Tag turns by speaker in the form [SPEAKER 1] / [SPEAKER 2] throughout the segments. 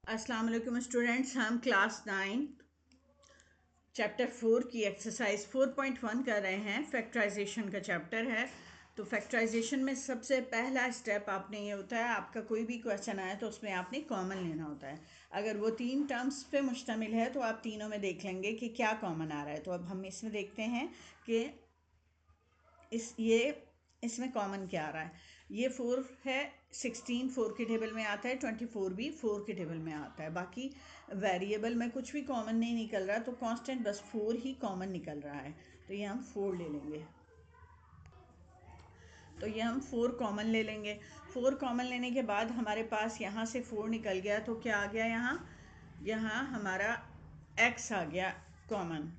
[SPEAKER 1] अस्सलाम वालेकुम स्टूडेंट्स, हम क्लास 9 चैप्टर 4 की एक्सरसाइज 4.1 कर रहे हैं। फैक्टराइजेशन का चैप्टर है। तो फैक्टराइजेशन में सबसे पहला स्टेप आपने ये होता है, आपका कोई भी क्वेश्चन आए तो उसमें आपने कॉमन लेना होता है। अगर वो 3 टर्म्स पे मुश्तमिल है तो आप तीनों में देख लेंगे कि क्या कॉमन आ रहा है। तो अब हम इसमें देखते हैं कि इसमें कॉमन क्या आ रहा है। ये 4 है, 16 4 के टेबल में आता है, 24 भी 4 के टेबल में आता है। बाकी वेरिएबल में कुछ भी कॉमन नहीं निकल रहा, तो कांस्टेंट बस 4 ही कॉमन निकल रहा है। तो ये हम 4 ले लेंगे। तो ये हम 4 कॉमन ले लेंगे। 4 कॉमन लेने के बाद हमारे पास यहाँ से 4 निकल गया, तो क्या आ गया यहाँ हमारा x आ गया कॉमन।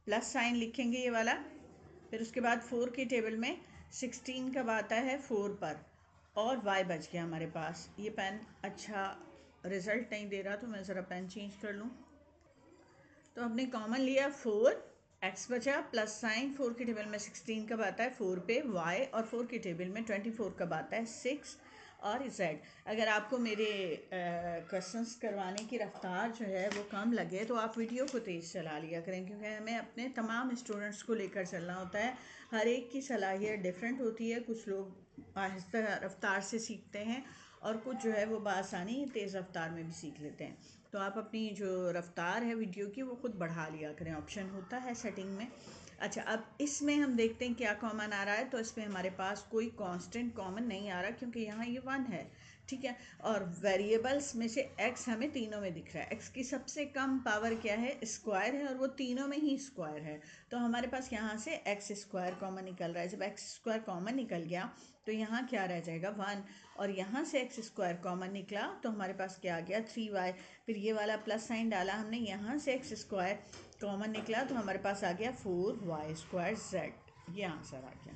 [SPEAKER 1] प्लस साइन लिखेंगे ये वाला। फिर उसके बाद 4 के टेबल में 16 कब आता है 4 पर, और y बच गया हमारे पास। ये पेन अच्छा रिजल्ट नहीं दे रहा, तो मैं ज़रा पेन चेंज कर लूँ। तो हमने कॉमन लिया 4, x बचा, प्लस साइन 4 के टेबल में 16 कब आता है 4 पे, y, और 4 के टेबल में 24 कब आता है 6, और z। अगर आपको मेरे क्वेश्चंस करवाने की रफ्तार जो है वो कम लगे तो आप वीडियो को तेज़ चला लिया करें, क्योंकि हमें अपने तमाम स्टूडेंट्स को लेकर चलना होता है। हर एक की सलाहियत डिफरेंट होती है। कुछ लोग आहिस्ता रफ्तार से सीखते हैं और कुछ जो है वो बआसानी तेज़ रफ्तार में भी सीख लेते हैं। तो आप अपनी जो रफ्तार है वीडियो की वो खुद बढ़ा लिया करें, ऑप्शन होता है सेटिंग में। अच्छा, अब इसमें हम देखते हैं क्या कॉमन आ रहा है। तो इसमें हमारे पास कोई कांस्टेंट कॉमन नहीं आ रहा, क्योंकि यहाँ ये 1 है, ठीक है। और वेरिएबल्स में से x हमें तीनों में दिख रहा है। x की सबसे कम पावर क्या है, स्क्वायर है, और वो तीनों में ही स्क्वायर है। तो हमारे पास यहाँ से x स्क्वायर कॉमन निकल रहा है। जब x स्क्वायर कॉमन निकल गया तो यहाँ क्या रह जाएगा 1, और यहाँ से x स्क्वायर कॉमन निकला तो हमारे पास क्या आ गया 3y। फिर ये वाला प्लस साइन डाला हमने, यहाँ से x स्क्वायर कॉमन निकला तो हमारे पास आ गया 4y स्क्वायर z। ये आंसर आ गया।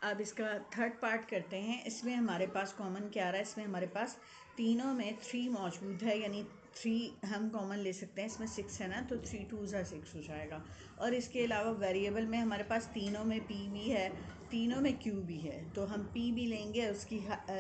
[SPEAKER 1] अब इसका थर्ड पार्ट करते हैं। इसमें हमारे पास कॉमन क्या आ रहा है, इसमें हमारे पास तीनों में 3 मौजूद है, यानी 3 हम कॉमन ले सकते हैं। इसमें 6 है ना, तो 3 2 ज़ा 6 हो जाएगा। और इसके अलावा वेरिएबल में हमारे पास तीनों में p भी है, तीनों में q भी है। तो हम p भी लेंगे, उसकी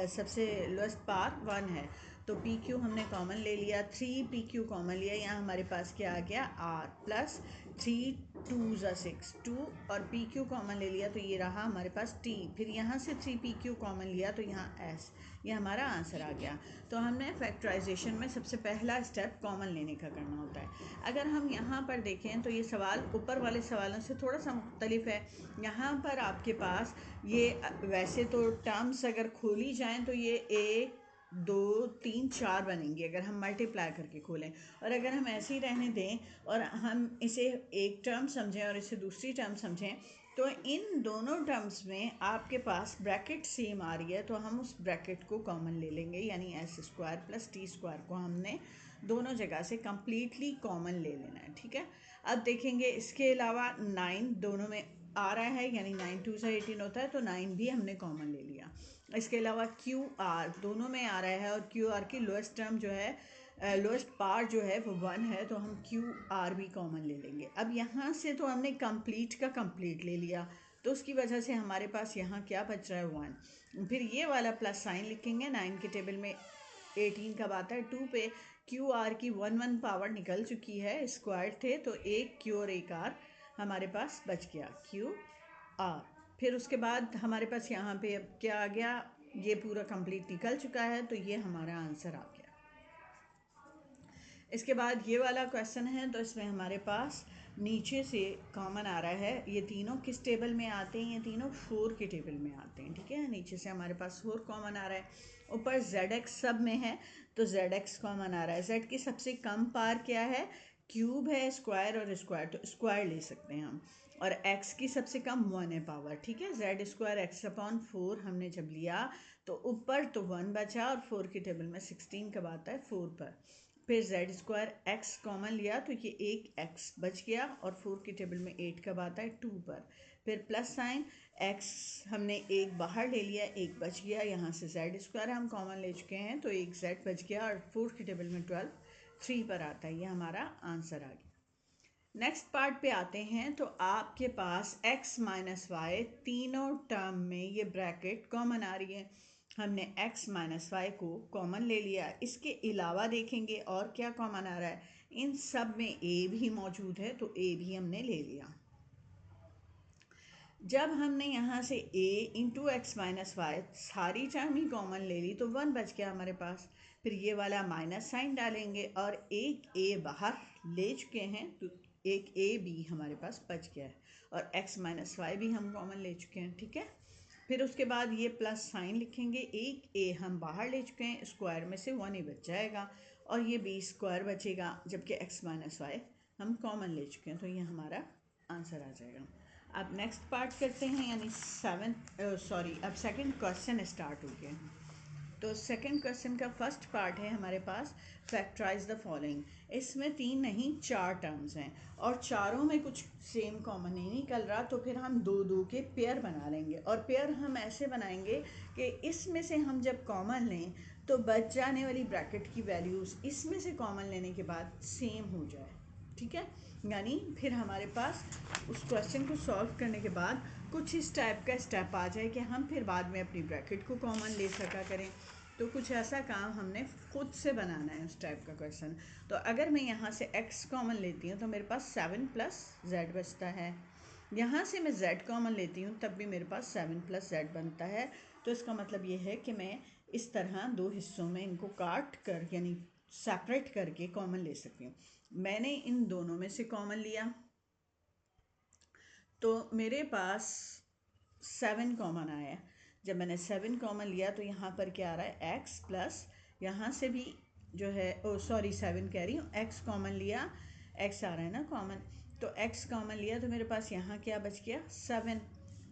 [SPEAKER 1] सबसे लोएस्ट पावर 1 है, तो पी क्यू हमने कॉमन ले लिया। 3 पी क्यू कॉमन लिया। यहाँ हमारे पास क्या आ गया r प्लस 3 2 ज़ा 6 2, और पी क्यू कॉमन ले लिया तो ये रहा हमारे पास t। फिर यहाँ से 3 पी क्यू कॉमन लिया तो यहाँ s। ये हमारा आंसर आ गया। तो हमने फैक्टराइजेशन में सबसे पहला स्टेप कॉमन लेने का करना होता है। अगर हम यहाँ पर देखें तो ये सवाल ऊपर वाले सवालों से थोड़ा सा मुख्तलिफ है। यहाँ पर आपके पास ये वैसे तो टर्म्स अगर खोली जाएँ तो ये 1 2 3 4 बनेंगी अगर हम मल्टीप्लाई करके खोलें। और अगर हम ऐसे ही रहने दें और हम इसे एक टर्म समझें और इसे दूसरी टर्म समझें, तो इन दोनों टर्म्स में आपके पास ब्रैकेट सेम आ रही है, तो हम उस ब्रैकेट को कॉमन ले लेंगे। यानी S square plus T square को हमने दोनों जगह से कम्प्लीटली कॉमन ले लेना है, ठीक है। अब देखेंगे इसके अलावा 9 दोनों में आ रहा है, यानी 9 2 से 18 होता है, तो 9 भी हमने कॉमन ले लिया। इसके अलावा क्यू आर दोनों में आ रहा है, और क्यू आर की लोएस्ट टर्म जो है, लोएस्ट पार्ट जो है वो 1 है, तो हम क्यू आर भी कॉमन ले लेंगे। अब यहाँ से तो हमने कंप्लीट का कंप्लीट ले लिया, तो उसकी वजह से हमारे पास यहाँ क्या बच रहा है 1। फिर ये वाला प्लस साइन लिखेंगे। 9 के टेबल में 18 कब आता है 2 पे, क्यू आर की 1 पावर निकल चुकी है, स्क्वायर थे, तो एक क्यू और एक आर हमारे पास बच गया क्यू आर। फिर उसके बाद हमारे पास यहाँ पे अब क्या आ गया, ये पूरा कंप्लीट निकल चुका है, तो ये हमारा आंसर आ गया। इसके बाद ये वाला क्वेश्चन है, तो इसमें हमारे पास नीचे से कॉमन आ रहा है। ये तीनों किस टेबल में आते हैं, ये तीनों 4 के टेबल में आते हैं, ठीक है। नीचे से हमारे पास 4 कॉमन आ रहा है। ऊपर ZX सब में है, तो ZX कॉमन आ रहा है। Z की सबसे कम पार क्या है, क्यूब है, स्क्वायर और स्क्वायर, तो स्क्वायर ले सकते हैं हम। और x की सबसे कम 1 है पावर, ठीक है। जेड स्क्वायर एक्स अपॉन 4 हमने जब लिया तो ऊपर तो 1 बचा, और 4 के टेबल में 16 कब आता है 4 पर। फिर जेड स्क्वायर एक्स कॉमन लिया तो ये एक एक्स बच गया, और 4 के टेबल में 8 कब आता है 2 पर। फिर प्लस साइन एक्स हमने एक बाहर ले लिया, एक बच गया। यहाँ से जेड स्क्वायर हम कॉमन ले चुके हैं, तो एक जेड बच गया, और 4 के टेबल में 12 3 पर आता है। ये हमारा आंसर आ गया। नेक्स्ट पार्ट पे आते हैं। तो आपके पास x माइनस वाई तीनों टर्म में ये ब्रैकेट कॉमन आ रही है। हमने x माइनस वाई को कॉमन ले लिया। इसके अलावा देखेंगे और क्या कॉमन आ रहा है। इन सब में a भी मौजूद है तो a भी हमने ले लिया। जब हमने यहाँ से a into x minus y सारी टर्म ही कॉमन ले ली तो 1 बच गया हमारे पास। फिर ये वाला माइनस साइन डालेंगे और एक a बाहर ले चुके हैं तो एक a भी हमारे पास बच गया है और x माइनस वाई भी हम कॉमन ले चुके हैं। ठीक है, फिर उसके बाद ये प्लस साइन लिखेंगे। एक a हम बाहर ले चुके हैं, स्क्वायर में से 1 ही बच जाएगा और ये b स्क्वायर बचेगा, जबकि x माइनस वाई हम कॉमन ले चुके हैं तो ये हमारा आंसर आ जाएगा। अब नेक्स्ट पार्ट करते हैं, यानी अब सेकंड क्वेश्चन स्टार्ट हो गया। तो सेकंड क्वेश्चन का फर्स्ट पार्ट है हमारे पास, फैक्टराइज द फॉलोइंग। इसमें 3 नहीं 4 टर्म्स हैं और चारों में कुछ सेम कॉमन नहीं निकल रहा, तो फिर हम 2-2 के पेयर बना लेंगे। और पेयर हम ऐसे बनाएंगे कि इसमें से हम जब कॉमन लें तो बच जाने वाली ब्रैकेट की वैल्यूज़ इसमें से कॉमन लेने के बाद सेम हो जाए। ठीक है, यानी फिर हमारे पास उस क्वेश्चन को सॉल्व करने के बाद कुछ इस टाइप का स्टेप आ जाए कि हम फिर बाद में अपनी ब्रैकेट को कॉमन ले सका करें। तो कुछ ऐसा काम हमने खुद से बनाना है उस टाइप का क्वेश्चन। तो अगर मैं यहाँ से x कॉमन लेती हूँ तो मेरे पास 7 प्लस z बचता है। यहाँ से मैं z कॉमन लेती हूँ तब भी मेरे पास 7 प्लस z बनता है। तो इसका मतलब ये है कि मैं इस तरह 2 हिस्सों में इनको काट कर यानी सेपरेट करके कॉमन ले सकती हूँ। मैंने इन दोनों में से कॉमन लिया तो मेरे पास 7 कॉमन आया। जब मैंने 7 कॉमन लिया तो यहाँ पर क्या आ रहा है, x प्लस यहाँ से भी जो है 7 कह रही हूँ, x कॉमन लिया, x आ रहा है ना कॉमन, तो x कॉमन लिया तो मेरे पास यहाँ क्या बच गया 7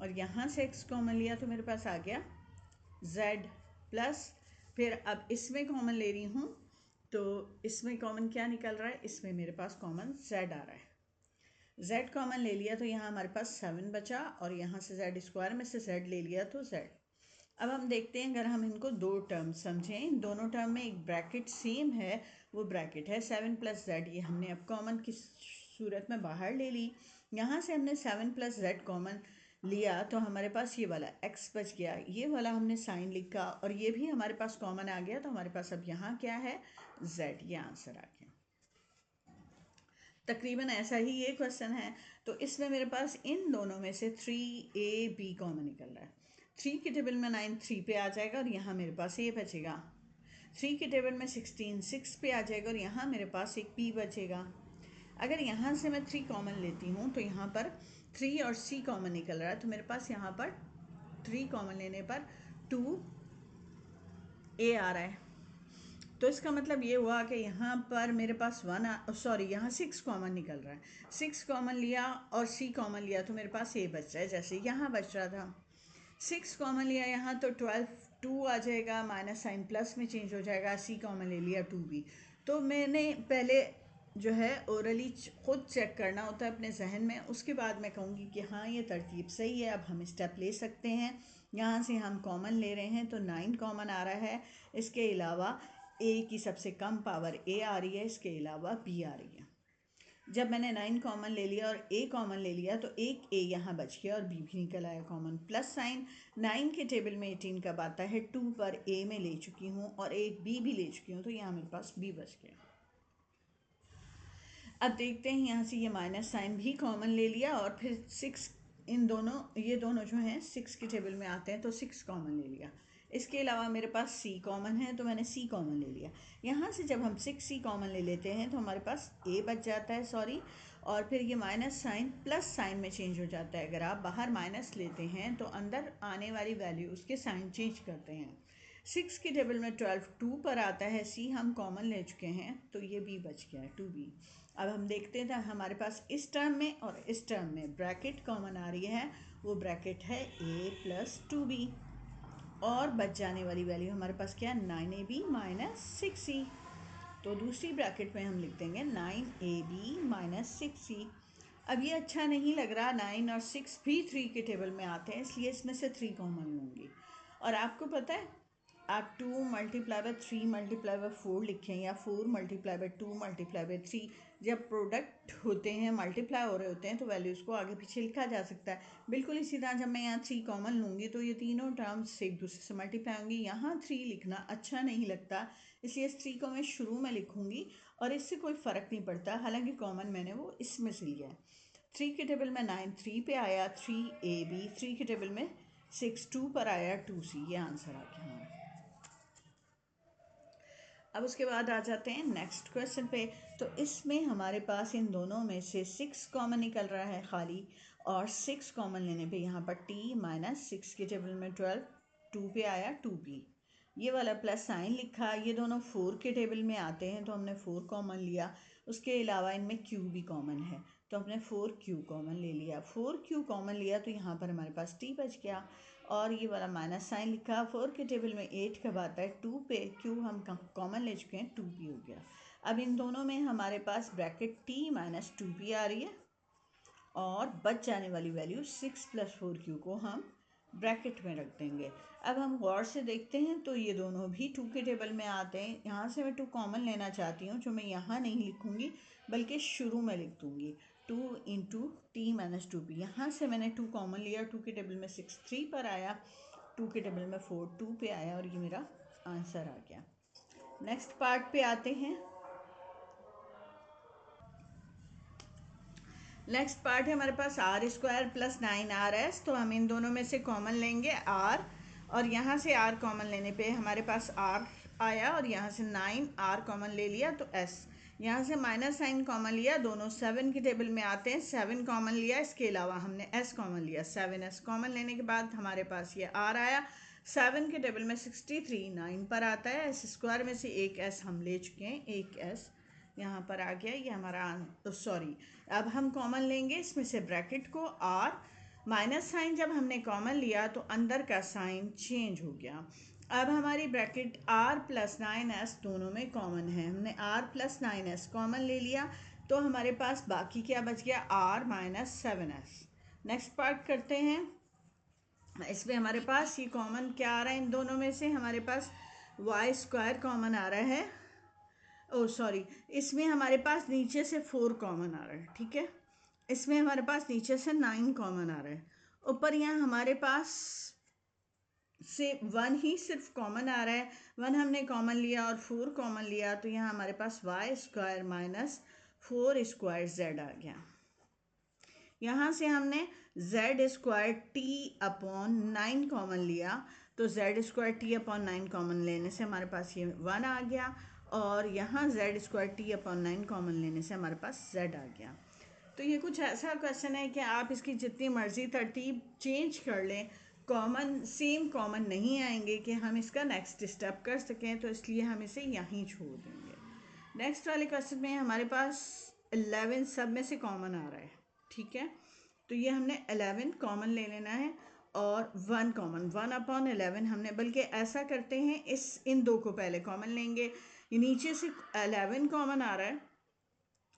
[SPEAKER 1] और यहाँ से x कॉमन लिया तो मेरे पास आ गया z प्लस। फिर अब इसमें कॉमन ले रही हूँ तो इसमें कॉमन क्या निकल रहा है, इसमें मेरे पास कॉमन z आ रहा है। z कॉमन ले लिया तो यहाँ हमारे पास 7 बचा और यहाँ से z स्क्वायर में से z ले लिया तो z। अब हम देखते हैं, अगर हम इनको 2 टर्म समझें, इन दोनों टर्म में एक ब्रैकेट सेम है, वो ब्रैकेट है 7 प्लस z। ये हमने अब कॉमन की सूरत में बाहर ले ली। यहाँ से हमने 7 प्लस z कॉमन लिया तो हमारे पास ये वाला x बच गया, ये वाला हमने साइन लिखा और ये भी हमारे पास कॉमन आ गया। तो हमारे पास अब यहाँ क्या है, z, ये आंसर आ गया। तकरीबन ऐसा ही ये क्वेश्चन है। तो इसमें मेरे पास इन दोनों में से 3ab कॉमन निकल रहा है। 3 के टेबल में 9 3 पे आ जाएगा और यहाँ मेरे पास ये बचेगा। 3 के टेबल में 16 6 पे आ जाएगा और यहाँ मेरे पास एक p बचेगा। अगर यहाँ से मैं 3 कॉमन लेती हूँ तो यहाँ पर 3 और c कॉमन निकल रहा है, तो मेरे पास यहाँ पर 3 कॉमन लेने पर 2a आ रहा है। तो इसका मतलब ये हुआ कि यहाँ पर मेरे पास यहाँ 6 कॉमन निकल रहा है। 6 कॉमन लिया और c कॉमन लिया तो मेरे पास a बच रहा है, जैसे यहाँ बच रहा था। 6 कॉमन लिया यहाँ तो 12 2 आ जाएगा, माइनस साइन प्लस में चेंज हो जाएगा। c कॉमन ले लिया 2b। तो मैंने पहले जो है ओरली खुद चेक करना होता है अपने जहन में, उसके बाद मैं कहूँगी कि हाँ ये तरतीब सही है, अब हम स्टेप ले सकते हैं। यहाँ से हम कॉमन ले रहे हैं तो 9 कॉमन आ रहा है। इसके अलावा a की सबसे कम पावर a आ रही है, इसके अलावा b आ रही है। जब मैंने 9 कॉमन ले लिया और a कॉमन ले लिया तो एक a यहाँ बच गया और b भी निकल आया कॉमन। प्लस साइन 9 के टेबल में 18 कब आता है, 2 पर a में ले चुकी हूँ और एक b भी ले चुकी हूँ, तो यहाँ मेरे पास b बच गया। अब देखते हैं, यहाँ से ये माइनस साइन भी कॉमन ले लिया और फिर 6, ये दोनों जो हैं 6 के टेबल में आते हैं तो 6 कॉमन ले लिया। इसके अलावा मेरे पास c कॉमन है तो मैंने c कॉमन ले लिया। यहाँ से जब हम 6c कॉमन ले लेते हैं तो हमारे पास a बच जाता है और फिर ये माइनस साइन प्लस साइन में चेंज हो जाता है। अगर आप बाहर माइनस लेते हैं तो अंदर आने वाली वैल्यू उसके साइन चेंज करते हैं। 6 के टेबल में 12 2 पर आता है, c हम कॉमन ले चुके हैं तो ये b बच गया है 2b। अब हम देखते हैं हमारे पास इस टर्म में और इस टर्म में ब्रैकेट कॉमन आ रही है, वो ब्रैकेट है a प्लस 2b और बच जाने वाली वैल्यू हमारे पास क्या है 9ab माइनस 6c। तो दूसरी ब्रैकेट में हम लिख देंगे 9ab माइनस 6c। अब ये अच्छा नहीं लग रहा, 9 और 6 भी 3 के टेबल में आते हैं, इसलिए इसमें से 3 कॉमन लूँगी। और आपको पता है आप 2 मल्टीप्लाई बाय 3 मल्टीप्लाई बाय 4 लिखें या 4 मल्टीप्लाई बाय 2 मल्टीप्लाई बाय 3, जब प्रोडक्ट होते हैं मल्टीप्लाई हो रहे होते हैं तो वैल्यूज़ को आगे पीछे लिखा जा सकता है। बिल्कुल इसी तरह जब मैं यहाँ 3 कॉमन लूँगी तो ये तीनों टर्म्स एक दूसरे से मल्टीप्लाई होंगी। यहाँ 3 लिखना अच्छा नहीं लगता, इसलिए इस 3 को मैं शुरू में लिखूँगी और इससे कोई फ़र्क नहीं पड़ता, हालांकि कॉमन मैंने वो इसमें से लिया है। 3 के टेबल में 9 3 पे आया, 3AB, 3 के टेबल में 6 2 पर आया, 2C, ये आंसर आ गया हमारा। अब उसके बाद आ जाते हैं नेक्स्ट क्वेश्चन पे। तो इसमें हमारे पास इन दोनों में से 6 कॉमन निकल रहा है खाली, और 6 कॉमन लेने पे यहाँ पर t माइनस 6 के टेबल में 12, 2 पे आया 2p, ये वाला प्लस साइन लिखा। ये दोनों 4 के टेबल में आते हैं तो हमने 4 कॉमन लिया। उसके अलावा इनमें q भी कॉमन है तो हमने 4q कॉमन ले लिया। 4q कॉमन लिया तो यहाँ पर हमारे पास t बच गया, और ये वाला माइनस साइन लिखा। 4 के टेबल में 8 कब आता है, 2 पे, q हम कॉमन ले चुके हैं, 2p हो गया। अब इन दोनों में हमारे पास ब्रैकेट t माइनस 2p आ रही है, और बच जाने वाली वैल्यू 6 प्लस 4q को हम ब्रैकेट में रख देंगे। अब हम गौर से देखते हैं तो ये दोनों भी 2 के टेबल में आते हैं। यहाँ से मैं 2 कॉमन लेना चाहती हूँ, जो मैं यहाँ नहीं लिखूँगी बल्कि शुरू में लिख दूँगी, 2 इंटू टी माइनस 2p। यहाँ से मैंने 2 कॉमन लिया, 2 के टेबल में 6 3 पर आया, 2 के टेबल में 4 2 पे आया, और ये मेरा आंसर आ गया। नेक्स्ट पार्ट पे आते हैं। नेक्स्ट पार्ट है हमारे पास r² प्लस 9rs। तो हम इन दोनों में से कॉमन लेंगे r, और यहाँ से r कॉमन लेने पे हमारे पास r आया, और यहाँ से 9r कॉमन ले लिया तो s, यहाँ से माइनस साइन कॉमन लिया, दोनों 7 के टेबल में आते हैं, 7 कॉमन लिया, इसके अलावा हमने s कॉमन लिया, 7s कॉमन लेने के बाद हमारे पास ये r आया। 7 के टेबल में 63 9 पर आता है, s² में से एक s हम ले चुके हैं, एक s यहाँ पर आ गया, ये हमारा सॉरी। अब हम कॉमन लेंगे इसमें से ब्रैकेट को r, माइनस साइन जब हमने कॉमन लिया तो अंदर का साइन चेंज हो गया। अब हमारी ब्रैकेट r प्लस 9s दोनों में कॉमन है, हमने r प्लस 9s कॉमन ले लिया तो हमारे पास बाकी क्या बच गया, r minus 7s। Next part करते हैं। इसमें हमारे पास ये कॉमन क्या आ रहा है, इन दोनों में से हमारे पास y² कॉमन आ रहा है, ओ सॉरी, इसमें हमारे पास नीचे से 4 कॉमन आ रहा है, ठीक है। इसमें हमारे पास नीचे से 9 कॉमन आ रहा है, ऊपर यहाँ हमारे पास से 1 ही सिर्फ कॉमन आ रहा है, 1 हमने कॉमन लिया और 4 कॉमन लिया, तो यहाँ हमारे पास y² माइनस 4² z आ गया। यहाँ से हमने z² t अपॉन 9 कॉमन लिया, तो z² t अपॉन 9 कॉमन लेने से हमारे पास ये 1 आ गया, और यहाँ z² t अपॉन 9 कॉमन लेने से हमारे पास z आ गया। तो ये कुछ ऐसा क्वेश्चन है कि आप इसकी जितनी मर्ज़ी तरतीब चेंज कर लें, कॉमन सेम कॉमन नहीं आएंगे कि हम इसका नेक्स्ट स्टेप कर सकें, तो इसलिए हम इसे यहीं छोड़ देंगे। नेक्स्ट वाले क्वेश्चन में हमारे पास 11 सब में से कॉमन आ रहा है, ठीक है। तो ये हमने 11 कॉमन ले लेना है, और 1 कॉमन, 1 अपॉन 11 हमने, बल्कि ऐसा करते हैं इन दो को पहले कॉमन लेंगे। ये नीचे से 11 कॉमन आ रहा है,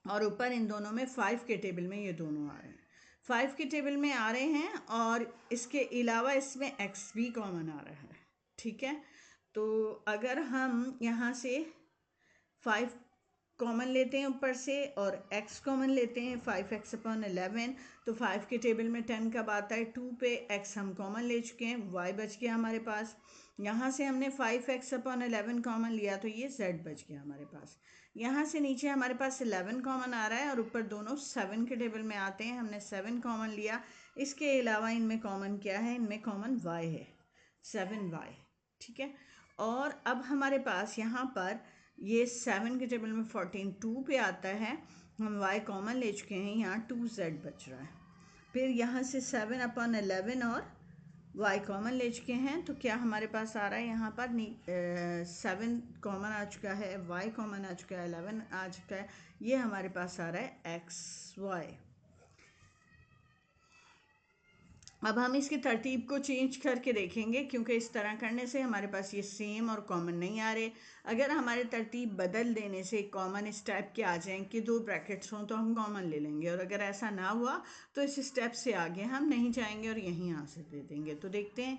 [SPEAKER 1] और ऊपर इन दोनों में 5 के टेबल में ये दोनों आ रहे हैं, 5 के टेबल में आ रहे हैं, और इसके अलावा इसमें x भी कॉमन आ रहा है, ठीक है। तो अगर हम यहाँ से 5 कॉमन लेते हैं ऊपर से और x कॉमन लेते हैं, 5x अपॉन 11, तो 5 के टेबल में 10 कब आता है, 2 पे, x हम कॉमन ले चुके हैं, y बच गया हमारे पास। यहाँ से हमने 5x अपॉन 11 कॉमन लिया तो ये z बच गया हमारे पास। यहाँ से नीचे हमारे पास 11 कॉमन आ रहा है, और ऊपर दोनों 7 के टेबल में आते हैं, हमने 7 कॉमन लिया। इसके अलावा इनमें कॉमन क्या है, इनमें कॉमन y है, 7y, ठीक है। और अब हमारे पास यहाँ पर ये 7 के टेबल में 14 2 पे आता है, हम y कॉमन ले चुके हैं, यहाँ 2z बच रहा है। फिर यहाँ से 7 अपॉन 11 और y कॉमन ले चुके हैं, तो क्या हमारे पास आ रहा है, यहाँ पर 7 कॉमन आ चुका है, y कॉमन आ चुका है, 11 आ चुका है, ये हमारे पास आ रहा है xy। अब हम इसकी तरतीब को चेंज करके देखेंगे, क्योंकि इस तरह करने से हमारे पास ये सेम और कॉमन नहीं आ रहे। अगर हमारे तरतीब बदल देने से कॉमन इस टाइप के आ जाएं कि 2 ब्रैकेट्स हों तो हम कॉमन ले लेंगे, और अगर ऐसा ना हुआ तो इस स्टेप से आगे हम नहीं जाएंगे और यहीं आंसर दे देंगे। तो देखते हैं।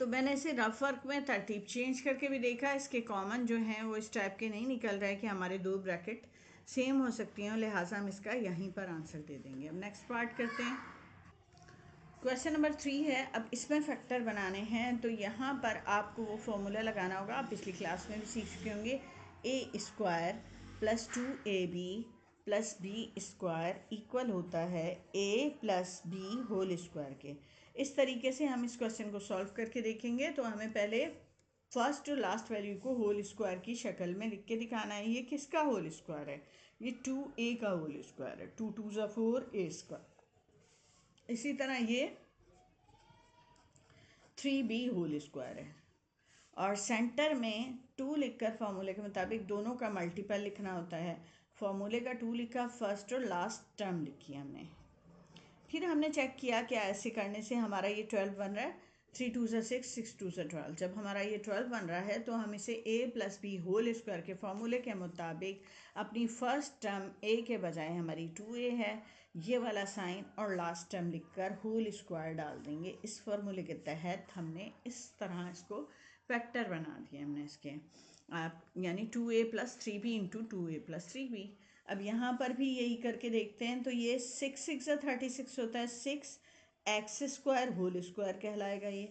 [SPEAKER 1] तो मैंने इसे रफ वर्क में तरतीब चेंज करके भी देखा, इसके कॉमन जो हैं वो इस टाइप के नहीं निकल रहा है कि हमारे दो ब्रैकेट सेम हो सकती हैं, लिहाजा हम इसका यहीं पर आंसर दे देंगे। अब नेक्स्ट पार्ट करते हैं। क्वेश्चन नंबर 3 है। अब इसमें फैक्टर बनाने हैं, तो यहाँ पर आपको वो फॉर्मूला लगाना होगा, आप पिछली क्लास में भी सीख चुके होंगे। A square plus 2ab plus B square equal होता है a plus B whole square के। इस तरीके से हम इस क्वेश्चन को सॉल्व करके देखेंगे। तो हमें पहले फर्स्ट और लास्ट वैल्यू को होल स्क्वायर की शक्ल में लिख के दिखाना है। ये किसका होल स्क्वायर है? ये 2a का होल स्क्वायर है। 2 2 ज़ा 4 a स्क्वायर। इसी तरह ये 3b होल स्क्वायर है। और सेंटर में 2 लिखकर फॉर्मूले के मुताबिक दोनों का मल्टीपल लिखना होता है। फॉर्मूले का 2 लिखा, फर्स्ट और लास्ट टर्म लिखी हमने। फिर हमने चेक किया कि ऐसे करने से हमारा ये 12 बन रहा है। 3 2 ज़ा 6 6 2 ज़ा 12। जब हमारा ये 12 बन रहा है तो हम इसे a plus B whole square के फॉर्मूले के मुताबिक अपनी फर्स्ट टर्म a के बजाय हमारी 2a है, ये वाला साइन और लास्ट टर्म लिखकर होल स्क्वायर डाल देंगे। इस फॉर्मूले के तहत हमने इस तरह इसको फैक्टर बना दिए हमने इसके, आप यानी 2a plus 3b into 2a plus 3b। अब यहाँ पर भी यही करके देखते हैं। तो ये 6 6 36 होता है, 6x स्क्वायर होल स्क्वायर कहलाएगा ये।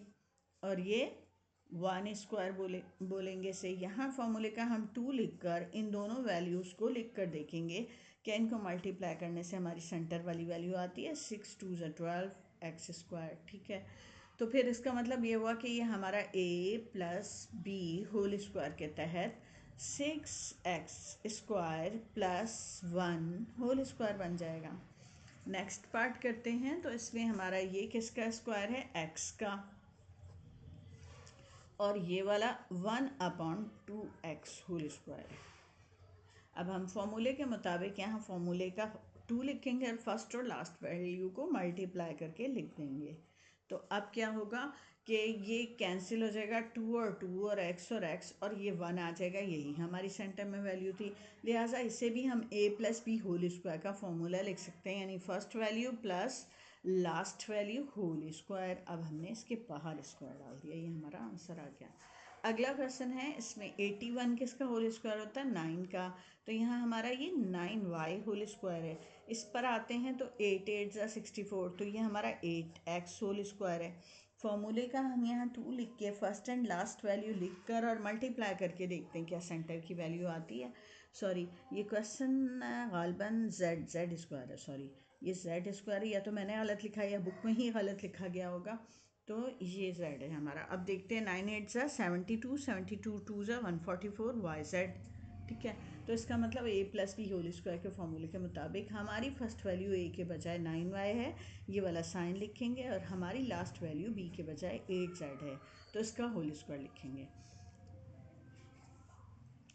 [SPEAKER 1] और ये 1 स्क्वायर बोलेंगे से यहाँ फॉर्मूले का हम 2 लिखकर इन दोनों वैल्यूज़ को लिख कर देखेंगे कि इनको मल्टीप्लाई करने से हमारी सेंटर वाली वैल्यू आती है 6 2 ज़ा 12 x स्क्वायर। ठीक है, तो फिर इसका मतलब ये हुआ कि ये हमारा a plus B whole square के तहत 6x square plus 1 whole square बन जाएगा। नेक्स्ट पार्ट करते हैं। तो इसमें हमारा ये किसका स्क्वायर है? x का। और ये वाला 1/2x होल स्क्वायर है। अब हम फॉर्मूले के मुताबिक यहाँ फॉर्मूले का 2 लिखेंगे और फर्स्ट और लास्ट वैल्यू को मल्टीप्लाई करके लिख देंगे। तो अब क्या होगा कि ये कैंसिल हो जाएगा, 2 और 2 और x और ये 1 आ जाएगा। यही हमारी सेंटर में वैल्यू थी, लिहाजा इसे भी हम a plus B whole square का फॉर्मूला लिख सकते हैं, यानी first value plus last value whole square. अब हमने इसके बाहर स्क्वायर डाल दिया, ये हमारा आंसर आ गया। अगला क्वेश्चन है। इसमें 81 किसका होल स्क्वायर होता है? 9 का। तो यहाँ हमारा ये 9y होल स्क्वायर है। इस पर आते हैं तो 8 8 ज़ा 64, तो ये हमारा 8x होल स्क्वायर है। फॉर्मूले का हम यहाँ 2 लिख के फर्स्ट एंड लास्ट वैल्यू लिख कर और मल्टीप्लाई करके देखते हैं क्या सेंटर की वैल्यू आती है। सॉरी, ये क्वेश्चन गालबन z स्क्वायर है। सॉरी, ये z स्क्वायर है, या तो मैंने गलत लिखा है या बुक में ही गलत लिखा गया होगा। तो ये z है हमारा। अब देखते हैं 9 8 ज़ा 72 72 2 ज़ा 144 yz। ठीक है, तो इसका मतलब a plus B whole square के फॉर्मूले के मुताबिक हमारी फर्स्ट वैल्यू a के बजाय 9y है, ये वाला साइन लिखेंगे, और हमारी लास्ट वैल्यू b के बजाय 8z है, तो इसका होल स्क्वायर लिखेंगे।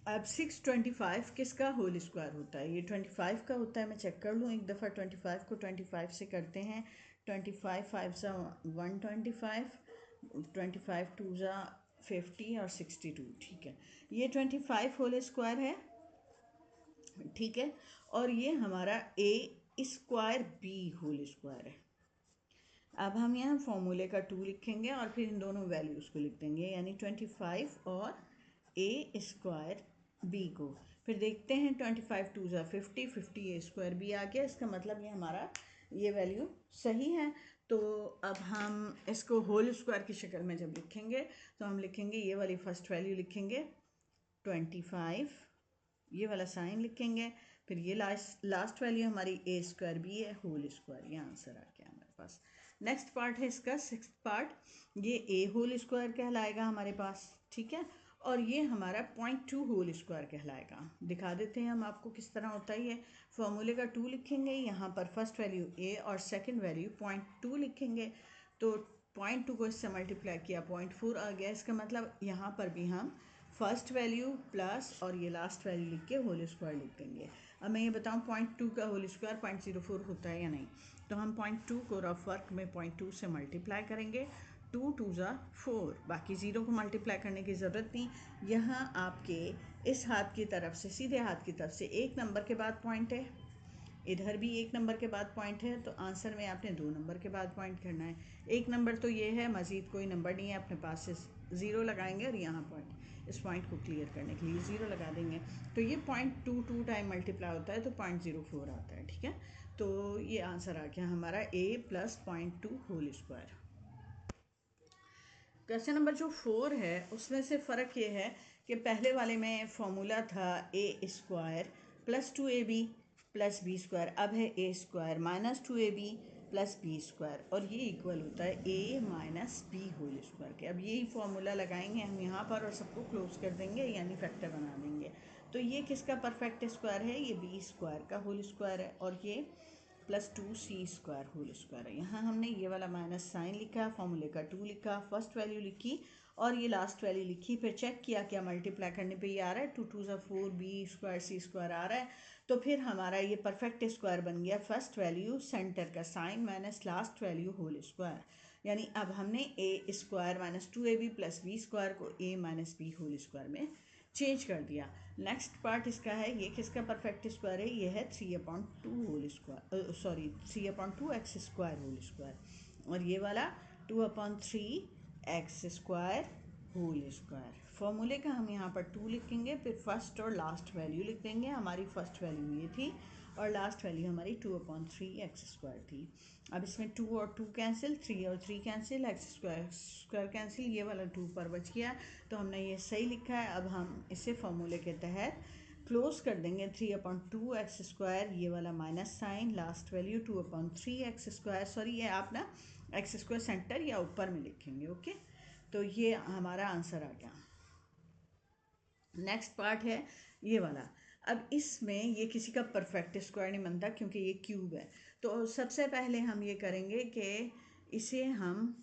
[SPEAKER 1] अब 625 किसका होल स्क्वायर होता है? ये 25 का होता है। मैं चेक कर लूँ एक दफ़ा। 25 को 25 से करते हैं। 25 5 ज़ा 125, 25 2 ज़ा 50 और 62। ठीक है, ये 25 होल स्क्वायर है। ठीक है, और ये हमारा a square b whole square है। अब हम यहाँ फॉर्मूले का 2 लिखेंगे और फिर इन दोनों वैल्यूज़ को लिख देंगे, यानी 25 और a स्क्वायर b को। फिर देखते हैं 25 2 ज़ा 50 50 a स्क्वायर b आ गया। इसका मतलब ये हमारा ये वैल्यू सही है। तो अब हम इसको होल स्क्वायर की शक्ल में जब लिखेंगे तो हम लिखेंगे, ये वाली फर्स्ट वैल्यू लिखेंगे 25, ये वाला साइन लिखेंगे, फिर ये लास्ट वैल्यू हमारी a स्क्वायर बी है होल स्क्वायर। ये आंसर आ गया हमारे पास। नेक्स्ट पार्ट है इसका 6th पार्ट। ये a होल स्क्वायर कहलाएगा हमारे पास। ठीक है, और ये हमारा 0.2 होल स्क्वायर कहलाएगा। दिखा देते हैं हम आपको किस तरह होता है ये। फॉर्मूले का 2 लिखेंगे, यहाँ पर फर्स्ट वैल्यू a और सेकंड वैल्यू 0.2 लिखेंगे। तो 0.2 को इससे मल्टीप्लाई किया 0.4 आ गया। इसका मतलब यहाँ पर भी हम फर्स्ट वैल्यू प्लस और ये लास्ट वैल्यू लिख के होल स्क्वायर लिख देंगे। अब मैं ये बताऊँ 0.2 का होल स्क्वायर 0.04 होता है या नहीं। तो हम 0.2 को रफ वर्क में 0.2 से मल्टीप्लाई करेंगे। 2 2 ज़ा 4, बाकी ज़ीरो को मल्टीप्लाई करने की ज़रूरत नहीं। यहाँ आपके इस हाथ की तरफ से, सीधे हाथ की तरफ से एक नंबर के बाद पॉइंट है, इधर भी 1 नंबर के बाद पॉइंट है, तो आंसर में आपने 2 नंबर के बाद पॉइंट करना है। 1 नंबर तो ये है, मज़ीद कोई नंबर नहीं है अपने पास, से 0 लगाएंगे और यहाँ पॉइंट, इस पॉइंट को क्लियर करने के लिए 0 लगा देंगे। तो ये 0.22 टाइम मल्टीप्लाई होता है तो 0.04 आता है, ठीक है। तो ये आंसर आ गया हमारा a + 0.2 whole square. Question number जो 4 है उसमें से फ़र्क ये है कि पहले वाले में फॉर्मूला था a² + 2ab + b², अब है a² - 2ab + b² और ये इक्वल होता है a - b होल स्क्वायर के। अब यही फॉर्मूला लगाएंगे हम यहाँ पर और सबको क्लोज कर देंगे, यानी फैक्टर बना देंगे। तो ये किसका परफेक्ट स्क्वायर है? ये b² का होल स्क्वायर है और ये +2c² होल स्क्वायर है। यहाँ हमने ये वाला माइनस साइन लिखा, फॉर्मूले का 2 लिखा, फर्स्ट वैल्यू लिखी और ये लास्ट वैल्यू लिखी, फिर चेक किया क्या मल्टीप्लाई करने पे ये आ रहा है, 2 2 ज़ा 4, b² c² आ रहा है। तो फिर हमारा ये परफेक्ट स्क्वायर बन गया, फर्स्ट वैल्यू सेंटर का sign minus last value whole square. यानी अब हमने a² - 2ab + b² को a - b होल स्क्वायर में चेंज कर दिया। नेक्स्ट पार्ट इसका है, ये किसका परफेक्ट स्क्वायर है? ये है 3/2 whole square, sorry 3/2x² whole square और ये वाला 2/3x² होल स्क्वायर। फॉर्मूले का हम यहाँ पर 2 लिखेंगे, फिर फर्स्ट और लास्ट वैल्यू लिख देंगे। हमारी फर्स्ट वैल्यू ये थी और लास्ट वैल्यू हमारी 2/3x² थी। अब इसमें 2 और 2 कैंसिल, 3 और 3 कैंसिल, x² कैंसिल, ये वाला 2 पर बच गया, तो हमने ये सही लिखा है। अब हम इसे फॉर्मूले के तहत क्लोज कर देंगे, 3/2x², ये वाला minus sign, last value 2/3x², sorry ये आप ना x² सेंटर या ऊपर में लिखेंगे, ओके। तो ये हमारा आंसर आ गया। नेक्स्ट पार्ट है ये वाला। अब इसमें ये किसी का परफेक्ट स्क्वायर नहीं बनता क्योंकि ये क्यूब है। तो सबसे पहले हम ये करेंगे कि इसे हम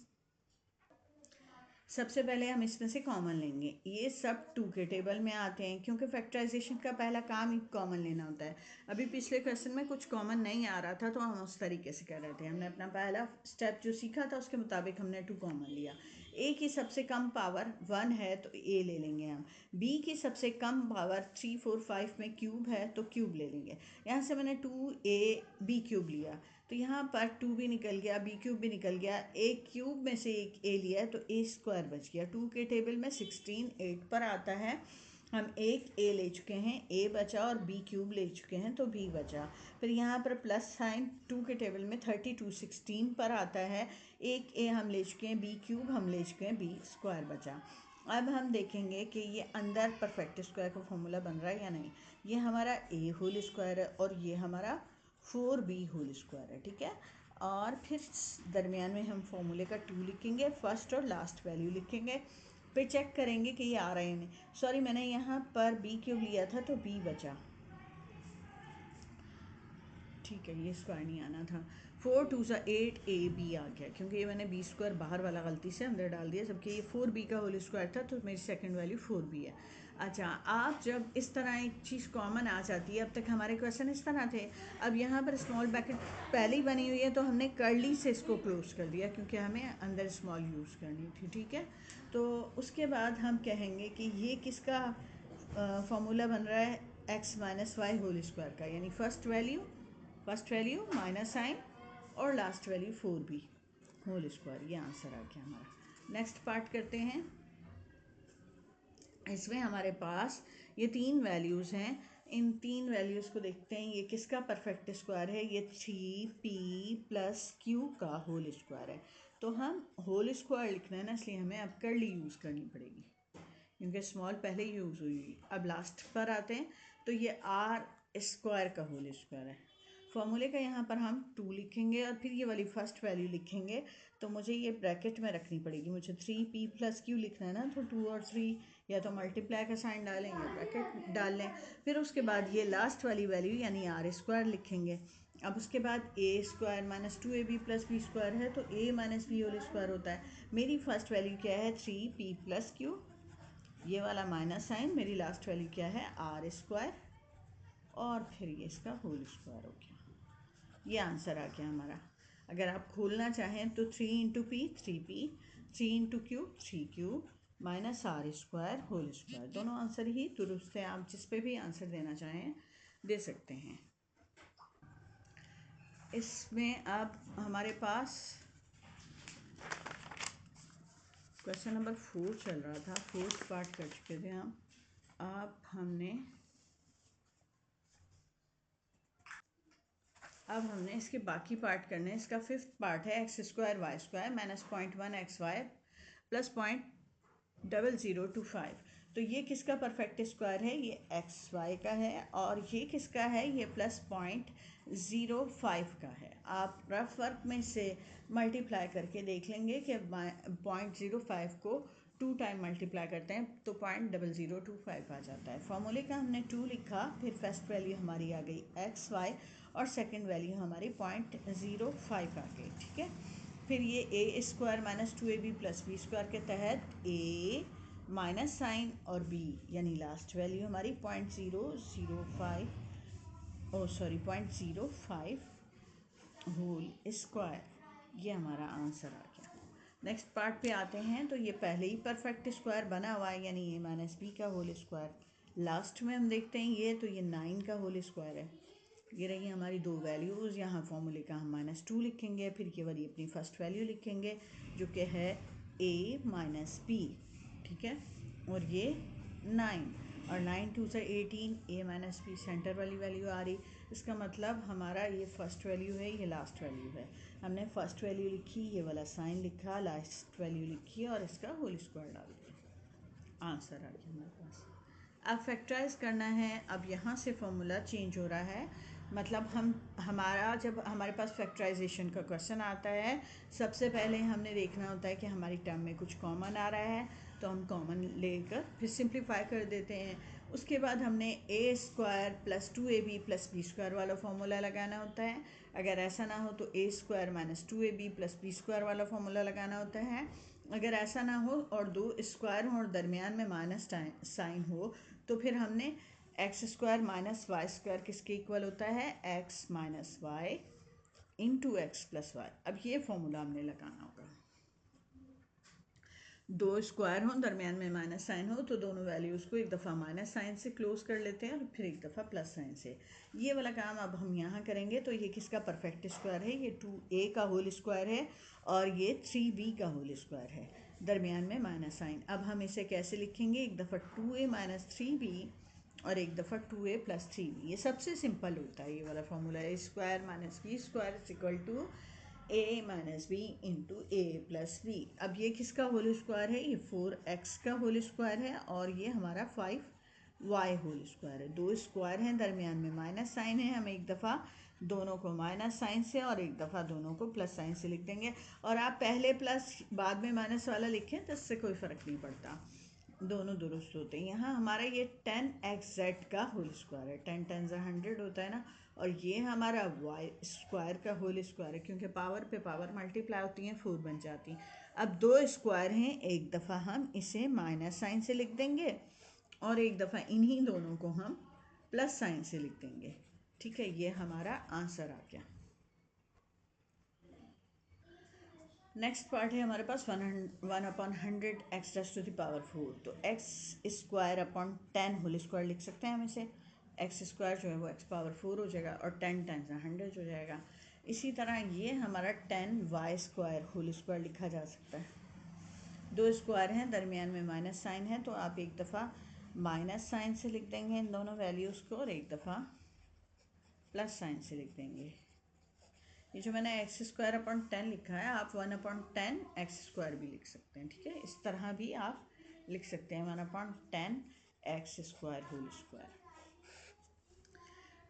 [SPEAKER 1] सबसे पहले हम इसमें से कॉमन लेंगे। ये सब 2 के टेबल में आते हैं क्योंकि फैक्टराइजेशन का पहला काम ही कॉमन लेना होता है। अभी पिछले क्वेश्चन में कुछ कॉमन नहीं आ रहा था तो हम उस तरीके से कर रहे थे। हमने अपना पहला स्टेप जो सीखा था उसके मुताबिक हमने 2 कॉमन लिया। ए की सबसे कम पावर 1 है तो ए ले लेंगे हम। बी की सबसे कम पावर 3 4 5 में क्यूब है तो क्यूब ले लेंगे। यहाँ से मैंने 2ab³ लिया तो यहाँ पर 2 भी निकल गया, b³ भी निकल गया, a क्यूब में से एक a लिया है तो a² बच गया। 2 के टेबल में 16 8 पर आता है, हम एक a ले चुके हैं, a बचा और b³ ले चुके हैं तो b बचा। फिर यहाँ पर प्लस साइन 2 के टेबल में 32 16 पर आता है, एक a हम ले चुके हैं, b³ हम ले चुके हैं, b² बचा। अब हम देखेंगे कि ये अंदर परफेक्ट स्क्वायर का फॉर्मूला बन रहा है या नहीं। ये हमारा a होल स्क्वायर है और ये हमारा 4b होल स्क्वायर है, ठीक है। और फिर दरमियान में हम फॉर्मूले का 2 लिखेंगे, फर्स्ट और लास्ट वैल्यू लिखेंगे, फिर चेक करेंगे कि ये आ रहा है नहीं। सॉरी मैंने यहाँ पर b³ लिया था तो b बचा, ठीक है, ये स्क्वायर नहीं आना था। 4 2 ज़ा 8 ab आ गया क्योंकि ये मैंने b² बाहर वाला गलती से अंदर डाल दिया, जबकि ये 4b का होल स्क्वायर था तो मेरी सेकंड वैल्यू 4b है। अच्छा, आप जब इस तरह एक चीज़ कॉमन आ जाती है, अब तक हमारे क्वेश्चन इस तरह थे, अब यहाँ पर स्मॉल ब्रैकेट पहले ही बनी हुई है तो हमने कर्ली से इसको क्लोज कर दिया क्योंकि हमें अंदर स्मॉल यूज़ करनी थी, ठीक है। तो उसके बाद हम कहेंगे कि ये किसका फॉर्मूला बन रहा है? x - y होल स्क्वायर का, यानी फर्स्ट वैल्यू माइनस साइन और last value 4b whole square. ये आंसर आ गया हमारा। नेक्स्ट पार्ट करते हैं। इसमें हमारे पास ये 3 वैल्यूज़ हैं, इन 3 वैल्यूज़ को देखते हैं। ये किसका परफेक्ट स्क्वायर है? ये 3p + q का होल स्क्वायर है। तो हम होल स्क्वायर लिखना है ना, इसलिए हमें अब कर्ली यूज़ करनी पड़ेगी क्योंकि स्मॉल पहले यूज़ हुई। अब लास्ट पर आते हैं तो ये r² का होल स्क्वायर है। फॉर्मूले का यहाँ पर हम 2 लिखेंगे और फिर ये वाली फर्स्ट वैल्यू लिखेंगे, तो मुझे ये ब्रैकेट में रखनी पड़ेगी। मुझे 3p + q लिखना है ना, तो 2 और 3 या तो मल्टीप्लाई का साइन डालें या ब्रैकेट डाल लें। फिर उसके बाद ये लास्ट वाली वैल्यू यानी r² लिखेंगे। अब उसके बाद a² - 2ab + b² है तो a - b होल स्क्वायर होता है। मेरी फर्स्ट वैल्यू क्या है? 3p + q, ये वाला माइनस साइन। मेरी लास्ट वैल्यू क्या है? r² और फिर ये इसका होल स्क्वायर हो गया। ये आंसर आ गया हमारा। अगर आप खोलना चाहें तो 3 × p 3p, 3 × q 3q -r² whole square, दोनों आंसर ही दुरुस्त है। आप जिस पे भी आंसर देना चाहें दे सकते हैं। इसमें अब हमारे पास क्वेश्चन नंबर 4 चल रहा था, 4th पार्ट कर चुके थे हम। अब हमने इसके बाकी पार्ट करने हैं। इसका 5th पार्ट है x square y square minus 0.1 x y plus 0.002 तो ये किसका परफेक्ट स्क्वायर है? ये एक्स वाई का है। और ये किसका है? ये प्लस 0.05 का है। आप रफ वर्क में से मल्टीप्लाई करके देख लेंगे कि 0.05 को 2 टाइम मल्टीप्लाई करते हैं तो 0.0025 आ जाता है। फॉर्मूले का हमने 2 लिखा, फिर फर्स्ट वैल्यू हमारी आ गई एक्स वाई और सेकेंड वैल्यू हमारी 0.05 आ गई। ठीक है, फिर ये A square minus 2ab plus B square के तहत ए माइनस साइन और बी यानी लास्ट वैल्यू हमारी 0.05 होल स्क्वायर, ये हमारा आंसर आ गया। नेक्स्ट पार्ट पे आते हैं। तो ये पहले ही परफेक्ट स्क्वायर बना हुआ है यानी ए माइनस बी का होल स्क्वायर। लास्ट में हम देखते हैं ये, तो ये 9 का होल स्क्वायर है। ये रही हमारी दो वैल्यूज़। यहाँ फॉर्मूले का हम -2 लिखेंगे, फिर ये वाली अपनी फर्स्ट वैल्यू लिखेंगे जो कि है a माइनस बी। ठीक है, और ये 9 और 9 2 से 18, a माइनस बी सेंटर वाली वैल्यू आ रही। इसका मतलब हमारा ये फर्स्ट वैल्यू है, ये लास्ट वैल्यू है। हमने फर्स्ट वैल्यू लिखी, ये वाला साइन लिखा, लास्ट वैल्यू लिखी और इसका होल स्क्वायर डाल दिया। आंसर आ गया हमारे पास। अब फैक्टराइज करना है। अब यहाँ से फॉर्मूला चेंज हो रहा है, मतलब जब हमारे पास फैक्टराइजेशन का क्वेश्चन आता है, सबसे पहले हमने देखना होता है कि हमारी टर्म में कुछ कॉमन आ रहा है तो हम कॉमन लेकर फिर सिंप्लीफाई कर देते हैं। उसके बाद हमने A square plus 2ab plus B square वाला फॉर्मूला लगाना होता है। अगर ऐसा ना हो तो A square minus 2ab plus B square वाला फॉर्मूला लगाना होता है। अगर ऐसा ना हो और दो स्क्वायर हो और दरमियान में माइनस साइन हो तो फिर हमने x square minus y square किसके इक्वल होता है? X minus y into x plus y. अब ये फॉर्मूला हमने लगाना होगा। दो स्क्वायर हो, दरमियान में माइनस साइन हो तो दोनों वैल्यूज़ को एक दफ़ा माइनस साइन से क्लोज कर लेते हैं और फिर एक दफ़ा प्लस साइन से। ये वाला काम अब हम यहाँ करेंगे। तो ये किसका परफेक्ट स्क्वायर है? ये 2a का होल स्क्वायर है और ये 3b का होल स्क्वायर है, दरमियान में माइनस साइन। अब हम इसे कैसे लिखेंगे? एक दफ़ा 2a माइनस 3b और एक दफ़ा 2a प्लस 3b। ये सबसे सिंपल होता है ये वाला formula. A square minus b square is equal to a minus b into a plus b. अब ये किसका होल स्क्वायर है? ये 4x का होल स्क्वायर है और ये हमारा 5y होल स्क्वायर है। दो स्क्वायर हैं, दरमियान में माइनस साइन है। हम एक दफ़ा दोनों को माइनस साइन से और एक दफ़ा दोनों को प्लस साइन से लिख देंगे। और आप पहले प्लस बाद में माइनस वाला लिखें तो इससे कोई फ़र्क नहीं पड़ता, दोनों दुरुस्त होते हैं। यहाँ हमारा ये 10xz का होल स्क्वायर है, 10 10 100 होता है ना। और ये हमारा y स्क्वायर का होल स्क्वायर है, क्योंकि पावर पे पावर मल्टीप्लाई होती हैं 4 बन जाती हैं। अब दो स्क्वायर हैं, एक दफ़ा हम इसे माइनस साइन से लिख देंगे और एक दफ़ा इन्हीं दोनों को हम प्लस साइन से लिख देंगे। ठीक है, ये हमारा आंसर आ गया। नेक्स्ट पार्ट है हमारे पास 1/100 एक्स टू द पावर 4। तो x square upon 10 whole square लिख सकते हैं हम इसे। एक्स स्क्वायर जो है वो एक्स पावर 4 हो जाएगा और 10 टाइम्स 100 हो जाएगा। इसी तरह ये हमारा 10 वाई स्क्वायर होल स्क्वायर लिखा जा सकता है। दो स्क्वायर हैं, दरमियान में माइनस साइन है, तो आप एक दफ़ा माइनस साइन से लिख देंगे इन दोनों वैल्यूज़ को और एक दफ़ा प्लस साइन से लिख देंगे। ये जो मैंने एक्स स्क्वायर अपॉन 10 लिखा है, आप 1/10 एक्स स्क्वायर भी लिख सकते हैं। ठीक है, इस तरह भी आप लिख सकते हैं 1/10 एक्स स्क्वायर होल स्क्वायर।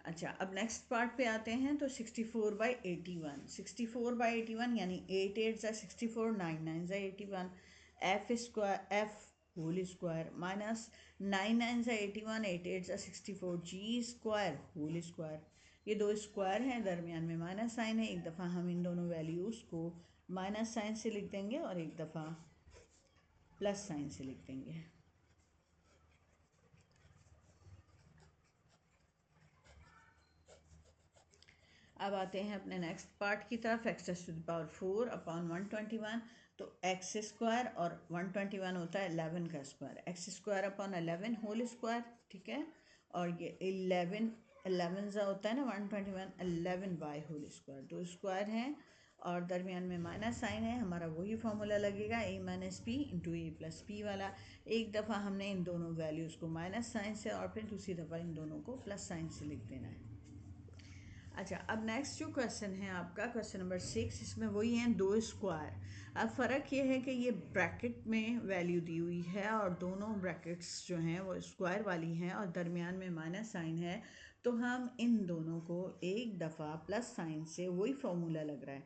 [SPEAKER 1] अच्छा, अब नेक्स्ट पार्ट पे आते हैं। तो 64/81, 64/81 यानी 8 8 ज़ा 64, 9 9 ज़ा 81, f square f whole square minus 9 9 ज़ा 81, 8 8 ज़ा 64 जी स्क्वायर होल स्क्वायर। ये दो स्क्वायर हैं, दरमियान में माइनस साइन है। एक दफ़ा हम इन दोनों वैल्यूज़ को माइनस साइन से लिख देंगे और एक दफ़ा प्लस साइन से लिख देंगे। अब आते हैं अपने नेक्स्ट पार्ट की तरफ। X to the power 4 upon 121। तो एक्स स्क्वायर और 121 होता है 11 का square. X square upon 11 whole square. ठीक है, और ये 11 11 ज़ा होता है ना 121, 11y होल स्क्वायर, दो स्क्वायर हैं और दरमियान में माइनस साइन है। हमारा वही फार्मूला लगेगा a minus P into a plus P वाला। एक दफ़ा हमने इन दोनों वैल्यूज़ को माइनस साइन से और फिर दूसरी दफ़ा इन दोनों को प्लस साइन से लिख देना है। अच्छा, अब नेक्स्ट जो क्वेश्चन है आपका क्वेश्चन नंबर 6, इसमें वही हैं दो स्क्वायर। अब फ़र्क ये है कि ये ब्रैकेट में वैल्यू दी हुई है और दोनों ब्रैकेट्स जो हैं वो स्क्वायर वाली हैं और दरमियान में माइनस साइन है। तो हम इन दोनों को एक दफ़ा प्लस साइन से, वही फॉर्मूला लग रहा है,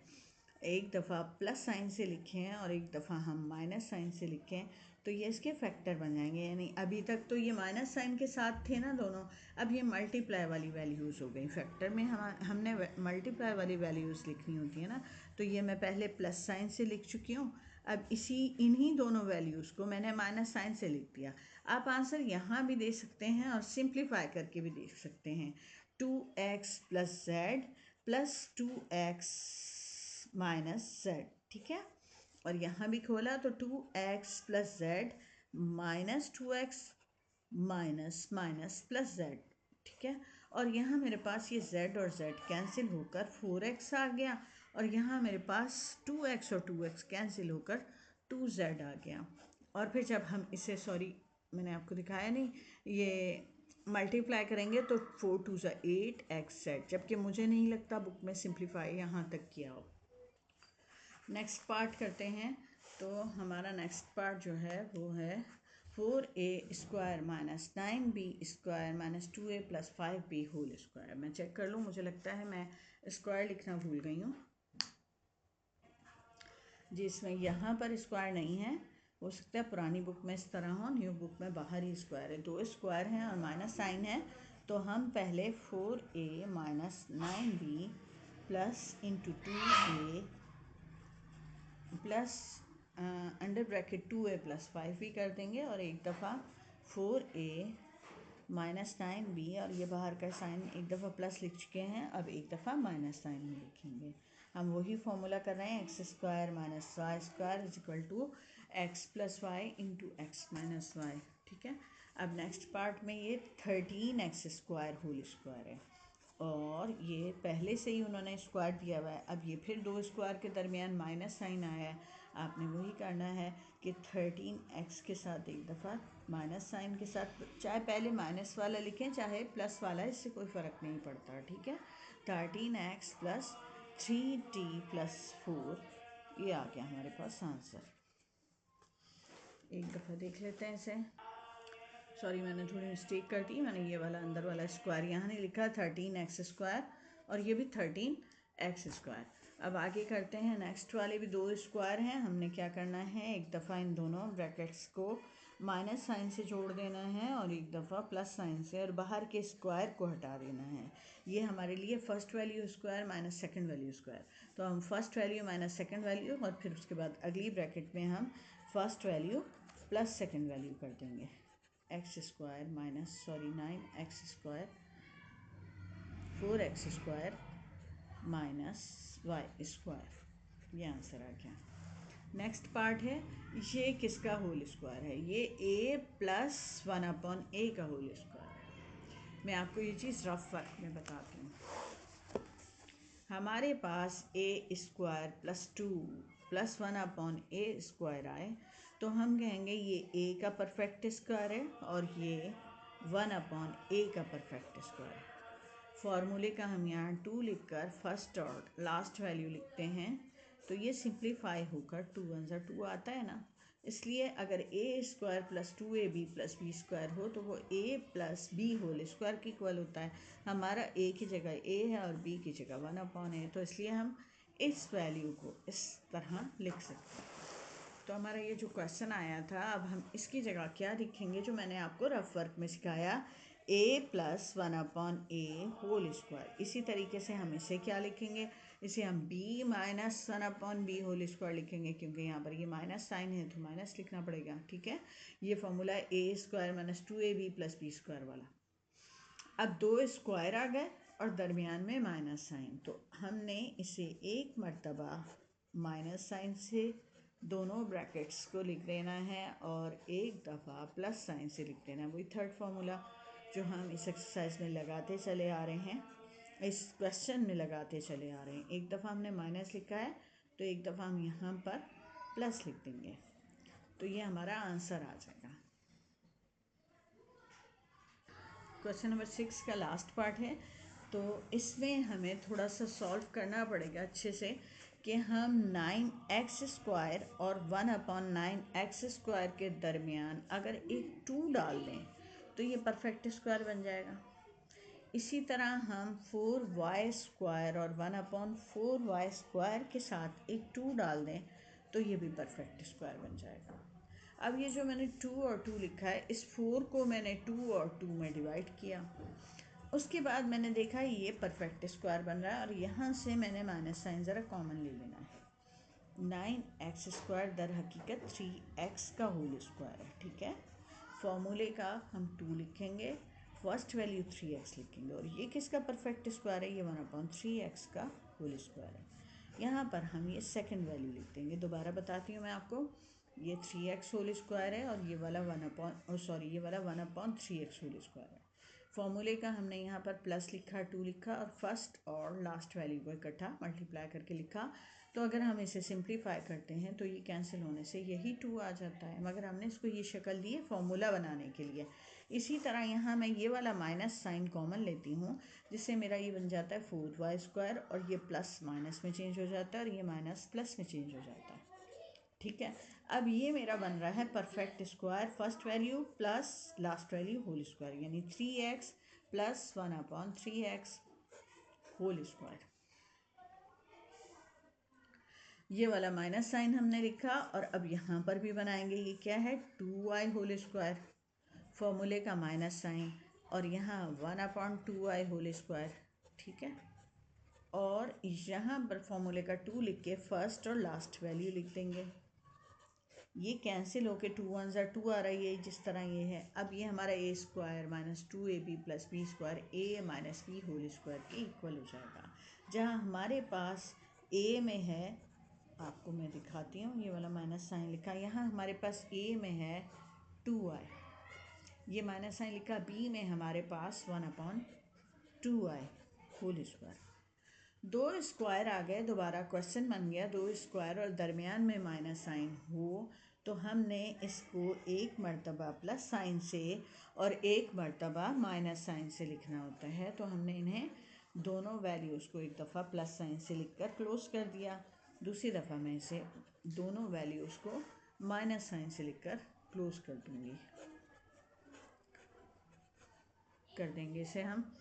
[SPEAKER 1] एक दफ़ा प्लस साइन से लिखें और एक दफ़ा हम माइनस साइन से लिखें तो ये इसके फैक्टर बन जाएंगे। यानी अभी तक तो ये माइनस साइन के साथ थे ना दोनों, अब ये मल्टीप्लाई वाली वैल्यूज़ हो गई। फैक्टर में हमने मल्टीप्लाई वाली वैल्यूज़ लिखनी होती है ना, तो ये मैं पहले प्लस साइन से लिख चुकी हूँ। अब इन्हीं दोनों वैल्यूज़ को मैंने माइनस साइन से लिख दिया। आप आंसर यहाँ भी दे सकते हैं और सिंप्लीफाई करके भी देख सकते हैं। 2x plus Z plus 2x minus Z, ठीक है। और यहाँ भी खोला तो 2x plus Z minus 2x minus minus plus Z, ठीक है। और यहाँ मेरे पास ये z और z कैंसिल होकर 4x आ गया और यहाँ मेरे पास 2x और 2x कैंसिल होकर 2z आ गया। और फिर जब हम इसे, सॉरी मैंने आपको दिखाया नहीं, ये मल्टीप्लाई करेंगे तो 4 2 ज़ा 8xz, जबकि मुझे नहीं लगता बुक में सिंप्लीफाई यहाँ तक किया हो। नेक्स्ट पार्ट करते हैं। तो हमारा नेक्स्ट पार्ट जो है वो है 4a square minus 9b square minus 2a plus 5b whole square. मैं चेक कर लूँ, मुझे लगता है मैं स्क्वायर लिखना भूल गई हूँ जी। इसमें यहाँ पर स्क्वायर नहीं है, हो सकता है पुरानी बुक में इस तरह हो, न्यू बुक में बाहर ही स्क्वायर है। दो स्क्वायर हैं और माइनस साइन है, तो हम पहले 4a minus 9b plus into 2a plus under bracket 2a plus 5 भी कर देंगे और एक दफ़ा 4a माइनस 9b, और ये बाहर का साइन एक दफ़ा प्लस लिख चुके हैं, अब एक दफ़ा माइनस साइन में लिखेंगे। हम वही फॉर्मूला कर रहे हैं, x square minus y square is equal to x plus y into x minus y, ठीक है। अब नेक्स्ट पार्ट में ये 13x स्क्वायर होल स्क्वायर है और ये पहले से ही उन्होंने स्क्वायर दिया हुआ है। अब ये फिर दो स्क्वायर के दरमियान माइनस साइन आया है, आपने वही करना है कि 13x के साथ एक दफ़ा माइनस साइन के साथ, चाहे पहले माइनस वाला लिखें चाहे प्लस वाला, इससे कोई फ़र्क नहीं पड़ता, ठीक है। 13x प्लस 3t प्लस 4, ये आ गया हमारे पास आंसर। एक दफ़ा देख लेते हैं इसे। सॉरी मैंने थोड़ी मिस्टेक कर दी, मैंने ये वाला अंदर वाला स्क्वायर यहाँ नहीं लिखा, 13x स्क्वायर और ये भी 13x स्क्वायर। अब आगे करते हैं, नेक्स्ट वाले भी दो स्क्वायर हैं। हमने क्या करना है, एक दफ़ा इन दोनों ब्रैकेट्स को माइनस साइन से जोड़ देना है और एक दफ़ा प्लस साइन से, और बाहर के स्क्वायर को हटा देना है। ये हमारे लिए first value square minus second value square, तो हम first value minus second value और फिर उसके बाद अगली ब्रैकेट में हम first value plus second value कर देंगे। X square minus 9x square 4x square minus y square, ये आंसर आ गया। नेक्स्ट पार्ट है, ये किसका होल स्क्वायर है, ये a प्लस 1/a का होल स्क्वायर है। मैं आपको ये चीज़ रफ वर्क में बताती हूँ। हमारे पास a square plus 2 plus 1/a square आए तो हम कहेंगे ये a का परफेक्ट स्क्वायर है और ये 1/a का परफेक्ट स्क्वायर है। फॉर्मूले का हम यहाँ 2 लिखकर फर्स्ट और लास्ट वैल्यू लिखते हैं, तो ये सिंप्लीफाई होकर 2 1 ज़ा 2 आता है ना, इसलिए अगर a square plus 2ab plus b square हो तो वो a plus b whole square की इक्वल होता है। हमारा a की जगह a है और b की जगह 1/a, तो इसलिए हम इस वैल्यू को इस तरह लिख सकते हैं। तो हमारा ये जो क्वेश्चन आया था, अब हम इसकी जगह क्या लिखेंगे जो मैंने आपको रफ वर्क में सिखाया, a plus 1/a whole square. इसी तरीके से हम इसे क्या लिखेंगे, इसे हम b minus 1/b whole square लिखेंगे, क्योंकि यहाँ पर ये माइनस साइन है तो माइनस लिखना पड़ेगा, ठीक है। ये फॉर्मूला है a square minus 2ab plus b square वाला। अब दो स्क्वायर आ गए और दरमियान में माइनस साइन, तो हमने इसे एक मर्तबा माइनस साइन से दोनों ब्रैकेट्स को लिख देना है और एक दफ़ा प्लस साइन से लिख देना है, वही थर्ड फार्मूला। जो हम इस एक्सरसाइज में लगाते चले आ रहे हैं, इस क्वेश्चन में लगाते चले आ रहे हैं। एक दफ़ा हमने माइनस लिखा है तो एक दफ़ा हम यहाँ पर प्लस लिख देंगे, तो ये हमारा आंसर आ जाएगा। क्वेश्चन नंबर 6 का लास्ट पार्ट है, तो इसमें हमें थोड़ा सा सॉल्व करना पड़ेगा अच्छे से कि हम 9x² और 1/9x² के दरमियान अगर एक 2 डाल दें तो ये परफेक्ट स्क्वायर बन जाएगा। इसी तरह हम 4y² और 1/4y² के साथ एक 2 डाल दें तो ये भी परफेक्ट स्क्वायर बन जाएगा। अब ये जो मैंने 2 और 2 लिखा है, इस 4 को मैंने 2 और 2 में डिवाइड किया, उसके बाद मैंने देखा ये परफेक्ट स्क्वायर बन रहा है और यहाँ से मैंने माइनस साइन ज़रा कॉमन ले लेना है। 9x² दर हकीकत 3x का होल स्क्वायर है, ठीक है। फॉर्मूले का हम 2 लिखेंगे, फर्स्ट वैल्यू 3x लिखेंगे, और ये किसका परफेक्ट स्क्वायर है, ये 1/3x का होल स्क्वायर है। यहाँ पर हम ये सेकंड वैल्यू लिख देंगे। दोबारा बताती हूँ मैं आपको, ये 3x होल स्क्वायर है और ये वाला 1/3x होल स्क्वायर है। फॉर्मूले का हमने यहाँ पर प्लस लिखा, 2 लिखा और फर्स्ट और लास्ट वैल्यू को इकट्ठा मल्टीप्लाई करके लिखा। तो अगर हम इसे सिंप्लीफाई करते हैं तो ये कैंसिल होने से यही 2 आ जाता है, मगर हमने इसको ये शक्ल दी है फॉर्मूला बनाने के लिए। इसी तरह यहाँ मैं ये वाला माइनस साइन कॉमन लेती हूँ, जिससे मेरा ये बन जाता है 4y² और ये प्लस माइनस में चेंज हो जाता है और ये माइनस प्लस में चेंज हो जाता है, ठीक है। अब ये मेरा बन रहा है perfect square, first value plus last value whole square, यानी 3x plus 1/3x whole square. ये वाला माइनस साइन हमने लिखा और अब यहाँ पर भी बनाएंगे। ये क्या है, 2y होल स्क्वायर, फॉर्मूले का माइनस साइन, और यहाँ 1/2y होल स्क्वायर, ठीक है। और यहाँ पर फॉर्मूले का 2 लिख के फर्स्ट और लास्ट वैल्यू लिख देंगे। ये कैंसिल होके 2 1 2 आ रही है, जिस तरह ये है। अब ये हमारा a² minus 2ab plus b² a minus b whole square के इक्वल हो जाएगा। जहाँ हमारे पास a में है, आपको मैं दिखाती हूँ, ये वाला माइनस साइन लिखा, यहाँ हमारे पास a में है 2y, ये माइनस साइन लिखा, b में हमारे पास 1/2y होल स्क्वायर। 2 स्क्वायर आ गए, दोबारा क्वेश्चन बन गया 2 स्क्वायर और दरमियान में माइनस साइन हो, तो हमने इसको एक मर्तबा प्लस साइन से और एक मर्तबा माइनस साइन से लिखना होता है। तो हमने इन्हें दोनों वैल्यूज़ को एक दफ़ा प्लस साइन से लिखकर क्लोज कर दिया, दूसरी दफ़ा मैं इसे दोनों वैल्यूज़ को माइनस साइन से लिखकर क्लोज कर दूँगी, कर देंगे इसे हम।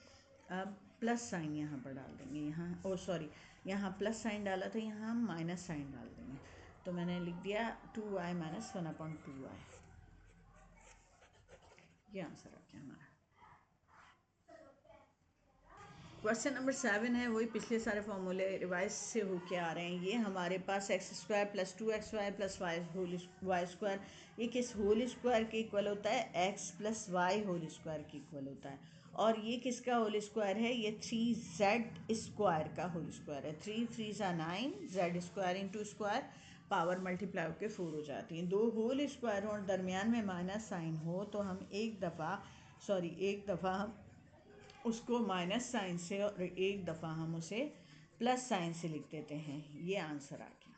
[SPEAKER 1] अब प्लस साइन यहाँ पर डाल देंगे, यहाँ प्लस साइन डाला था, यहाँ हम माइनस साइन डाल देंगे। तो मैंने लिख दिया 2y माइनस 1/2y, ये आंसर आ गया हमारा। क्वेश्चन नंबर 7 है, वही पिछले सारे फॉर्मूले रिवाइज से होके आ रहे हैं। ये हमारे पास x² plus 2xy plus y², ये किस होल स्क्वायर के इक्वल होता है, x plus y whole square के इक्वल होता है। और ये किसका होल स्क्वायर है, ये 3z² का होल स्क्वायर है। 3 3 9, z² into square, power multiply होकर 4 हो जाती है। 2 होल स्क्वायर हो और दरमियान में माइनस साइन हो तो हम एक दफ़ा हम उसको माइनस साइन से और एक दफ़ा हम उसे प्लस साइन से लिख देते हैं। ये आंसर आ गया।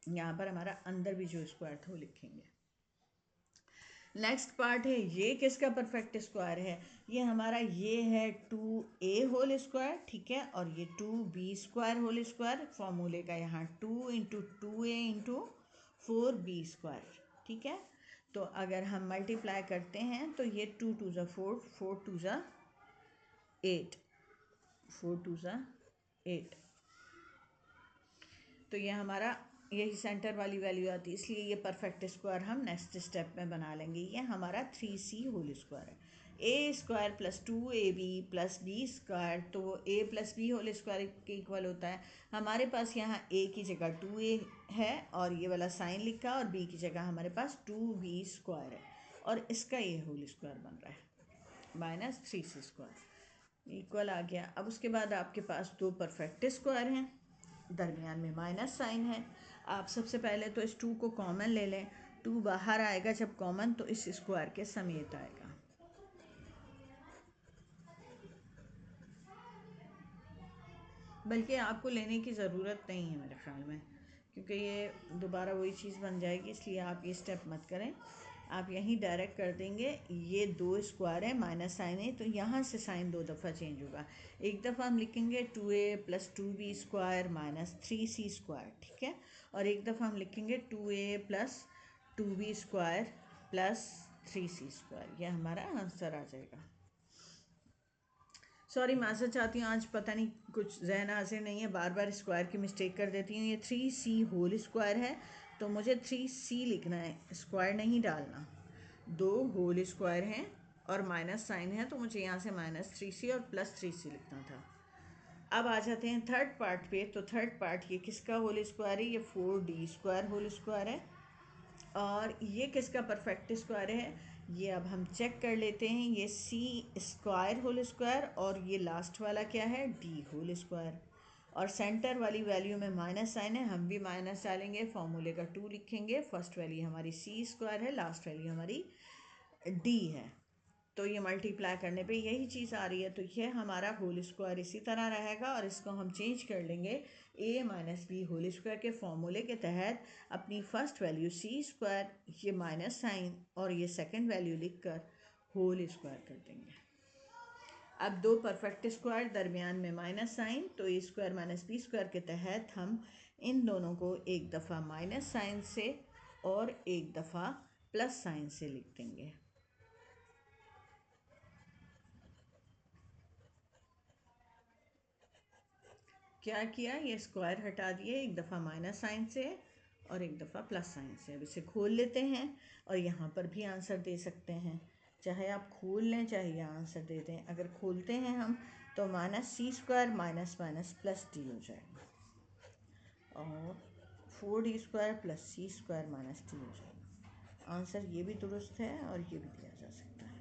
[SPEAKER 1] यहाँ पर हमारा अंदर भी जो स्क्वायर था वो लिखेंगे। नेक्स्ट पार्ट है, ये किसका परफेक्ट स्क्वायर है, ये हमारा ये है 2a होल स्क्वायर, ठीक है, और ये 2b² होल स्क्वायर। फॉर्मूले का यहाँ 2 इंटू 2a इंटू 4b², ठीक है। तो अगर हम मल्टीप्लाई करते हैं तो ये 2 2 ज़ा 4, 4 2 ज़ा 8, 4 2 ज़ा 8, तो ये हमारा यही सेंटर वाली वैल्यू आती है, इसलिए ये परफेक्ट स्क्वायर हम नेक्स्ट स्टेप में बना लेंगे। ये हमारा 3c होल स्क्वायर है। a² plus 2ab plus b², तो वो a plus b whole square के इक्वल होता है। हमारे पास यहाँ a की जगह 2a है और ये वाला साइन लिखा, और b की जगह हमारे पास 2b² है, और इसका ये होल स्क्वायर बन रहा है माइनस 3c² इक्वल आ गया। अब उसके बाद आपके पास 2 परफेक्ट स्क्वायर हैं, दरमियान में माइनस साइन है। आप सबसे पहले तो इस 2 को कॉमन ले लें, 2 बाहर आएगा जब कॉमन तो इस स्क्वायर के समेत आएगा। बल्कि आपको लेने की ज़रूरत नहीं है मेरे ख्याल में, क्योंकि ये दोबारा वही चीज़ बन जाएगी, इसलिए आप ये स्टेप मत करें। आप यहीं डायरेक्ट कर देंगे। ये 2 स्क्वायर है, माइनस साइन है, तो यहाँ से साइन 2 दफ़ा चेंज होगा। एक दफ़ा हम लिखेंगे 2a + 2b square minus 3c square, ठीक है। और एक दफ़ा हम लिखेंगे 2a + 2b square + 3c square. यह हमारा आंसर आ जाएगा। सॉरी, माज़रत चाहती हूँ, आज पता नहीं कुछ जहन हाजिर नहीं है, बार बार स्क्वायर की मिस्टेक कर देती हूँ। ये 3c होल स्क्वायर है, तो मुझे 3c लिखना है, स्क्वायर नहीं डालना। 2 होल स्क्वायर हैं और माइनस साइन है, तो मुझे यहाँ से -3c और +3c लिखना था। अब आ जाते हैं थर्ड पार्ट पे। तो थर्ड पार्ट ये किसका होल स्क्वायर है? ये 4d स्क्वायर होल स्क्वायर है। और ये किसका परफेक्ट स्क्वायर है? ये अब हम चेक कर लेते हैं। ये c स्क्वायर होल स्क्वायर, और ये लास्ट वाला क्या है? d whole square. और सेंटर वाली वैल्यू में माइनस साइन है, हम भी माइनस डालेंगे, फॉर्मूले का 2 लिखेंगे। फर्स्ट वैल्यू हमारी c स्क्वायर है, लास्ट वैल्यू हमारी d है। तो ये मल्टीप्लाई करने पे यही चीज़ आ रही है, तो ये हमारा होल स्क्वायर इसी तरह रहेगा। और इसको हम चेंज कर लेंगे a - b होल स्क्वायर के फॉर्मूले के तहत। अपनी फर्स्ट वैल्यू c स्क्वायर, ये माइनस साइन और ये सेकंड वैल्यू लिखकर होल स्क्वायर कर देंगे। अब 2 परफेक्ट स्क्वायर, दरमियान में माइनस साइन, तो a स्क्वायर - b स्क्वायर के तहत हम इन दोनों को एक दफ़ा माइनस साइन से और एक दफ़ा प्लस साइन से लिख देंगे। क्या किया? ये स्क्वायर हटा दिए, एक दफ़ा माइनस साइन से और एक दफ़ा प्लस साइन से। अब इसे खोल लेते हैं और यहाँ पर भी आंसर दे सकते हैं, चाहे आप खोल लें चाहे यहाँ आंसर दे दें। अगर खोलते हैं हम तो -c square minus minus plus d हो जाएगा, और 4d square + c square minus d हो जाएगा। आंसर ये भी दुरुस्त है और ये भी दिया जा सकता है।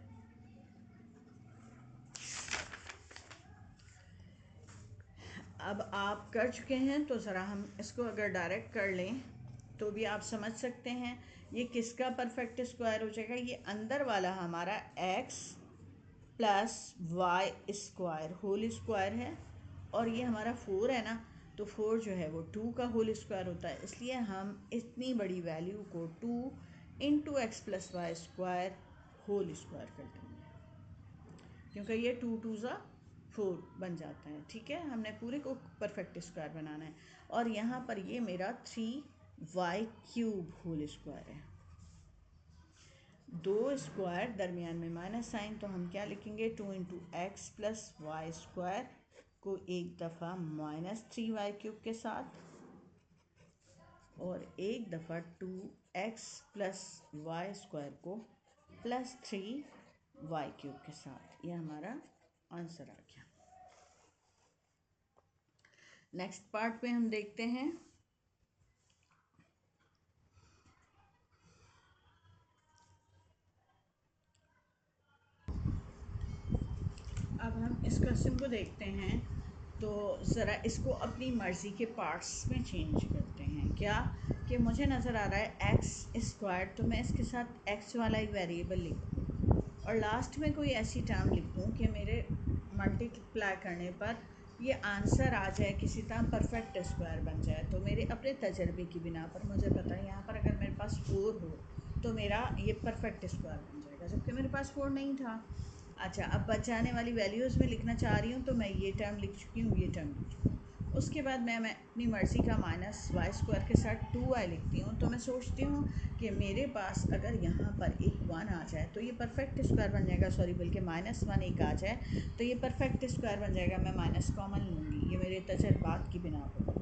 [SPEAKER 1] अब आप कर चुके हैं, तो ज़रा हम इसको अगर डायरेक्ट कर लें तो भी आप समझ सकते हैं ये किसका परफेक्ट स्क्वायर हो जाएगा। ये अंदर वाला हमारा x + y square whole square है, और ये हमारा 4 है ना, तो 4 जो है वो 2 का होल स्क्वायर होता है। इसलिए हम इतनी बड़ी वैल्यू को 2 × x + y square whole square कर देंगे, क्योंकि ये 2 × 2 = 4 बन जाता है। ठीक है, हमने पूरे को परफेक्ट स्क्वायर बनाना है। और यहाँ पर ये मेरा 3y³ होल स्क्वायर है। 2 स्क्वायर, दरमियान में माइनस साइन, तो हम क्या लिखेंगे? 2 × x + y स्क्वायर को एक दफ़ा -3y³ के साथ, और एक दफ़ा 2x + y स्क्वायर को +3y³ के साथ। ये हमारा आंसर आ गया। नेक्स्ट पार्ट में हम देखते हैं। अब हम इस क्वेश्चन को देखते हैं, तो ज़रा इसको अपनी मर्ज़ी के पार्ट्स में चेंज करते हैं। क्या कि मुझे नज़र आ रहा है एक्स स्क्वायर, तो मैं इसके साथ एक्स वाला एक वेरिएबल लिखूँ और लास्ट में कोई ऐसी टर्म लिख दूँ कि मेरे मल्टीप्लाई करने पर ये आंसर आ जाए, किसी तरह परफेक्ट स्क्वायर बन जाए। तो मेरे अपने तजर्बे की बिना पर मुझे पता है यहाँ पर अगर मेरे पास 4 हो तो मेरा ये परफेक्ट स्क्वायर बन जाएगा, जबकि मेरे पास 4 नहीं था। अच्छा, अब बचाने वाली वैल्यूज़ में लिखना चाह रही हूँ, तो मैं ये टर्म लिख चुकी हूँ, ये टर्म लिख चुकी हूँ। उसके बाद मैं अपनी मर्ज़ी का -y स्क्वायर के साथ 2y लिखती हूँ। तो मैं सोचती हूँ कि मेरे पास अगर यहाँ पर एक 1 आ जाए तो ये परफेक्ट स्क्वायर बन जाएगा। सॉरी, बल्कि -1 एक आ जाए तो ये परफेक्ट स्क्वायर बन जाएगा। मैं माइनस कॉमन लूँगी, ये मेरे तजर्बात की बिना पर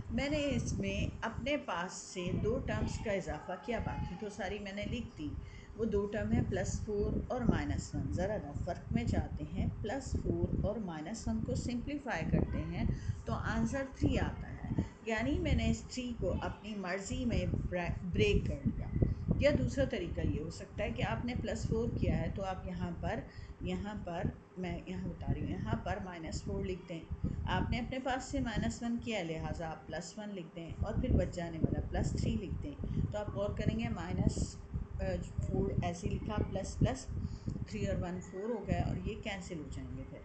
[SPEAKER 1] मैंने इसमें अपने पास से 2 टर्म्स का इजाफा किया, बाकी तो सारी मैंने लिख दी। वो 2 टर्म है +4 और -1। ज़रा रफ फ़र्क में जाते हैं, +4 और -1 को सिंप्लीफाई करते हैं तो आंसर 3 आता है। यानी मैंने इस 3 को अपनी मर्ज़ी में ब्रेक कर दिया। या दूसरा तरीका ये हो सकता है कि आपने +4 किया है तो आप यहाँ पर मैं यहाँ बता रही हूँ, यहाँ पर -4 लिख दें। आपने अपने पास से -1 किया, लिहाजा आप +1 लिख दें और फिर बच जाने वाला +3 लिख दें। तो आप गौर करेंगे -4 ऐसे लिखा प्लस प्लस 3 और 1 4 हो गया और ये कैंसिल हो जाएंगे, फिर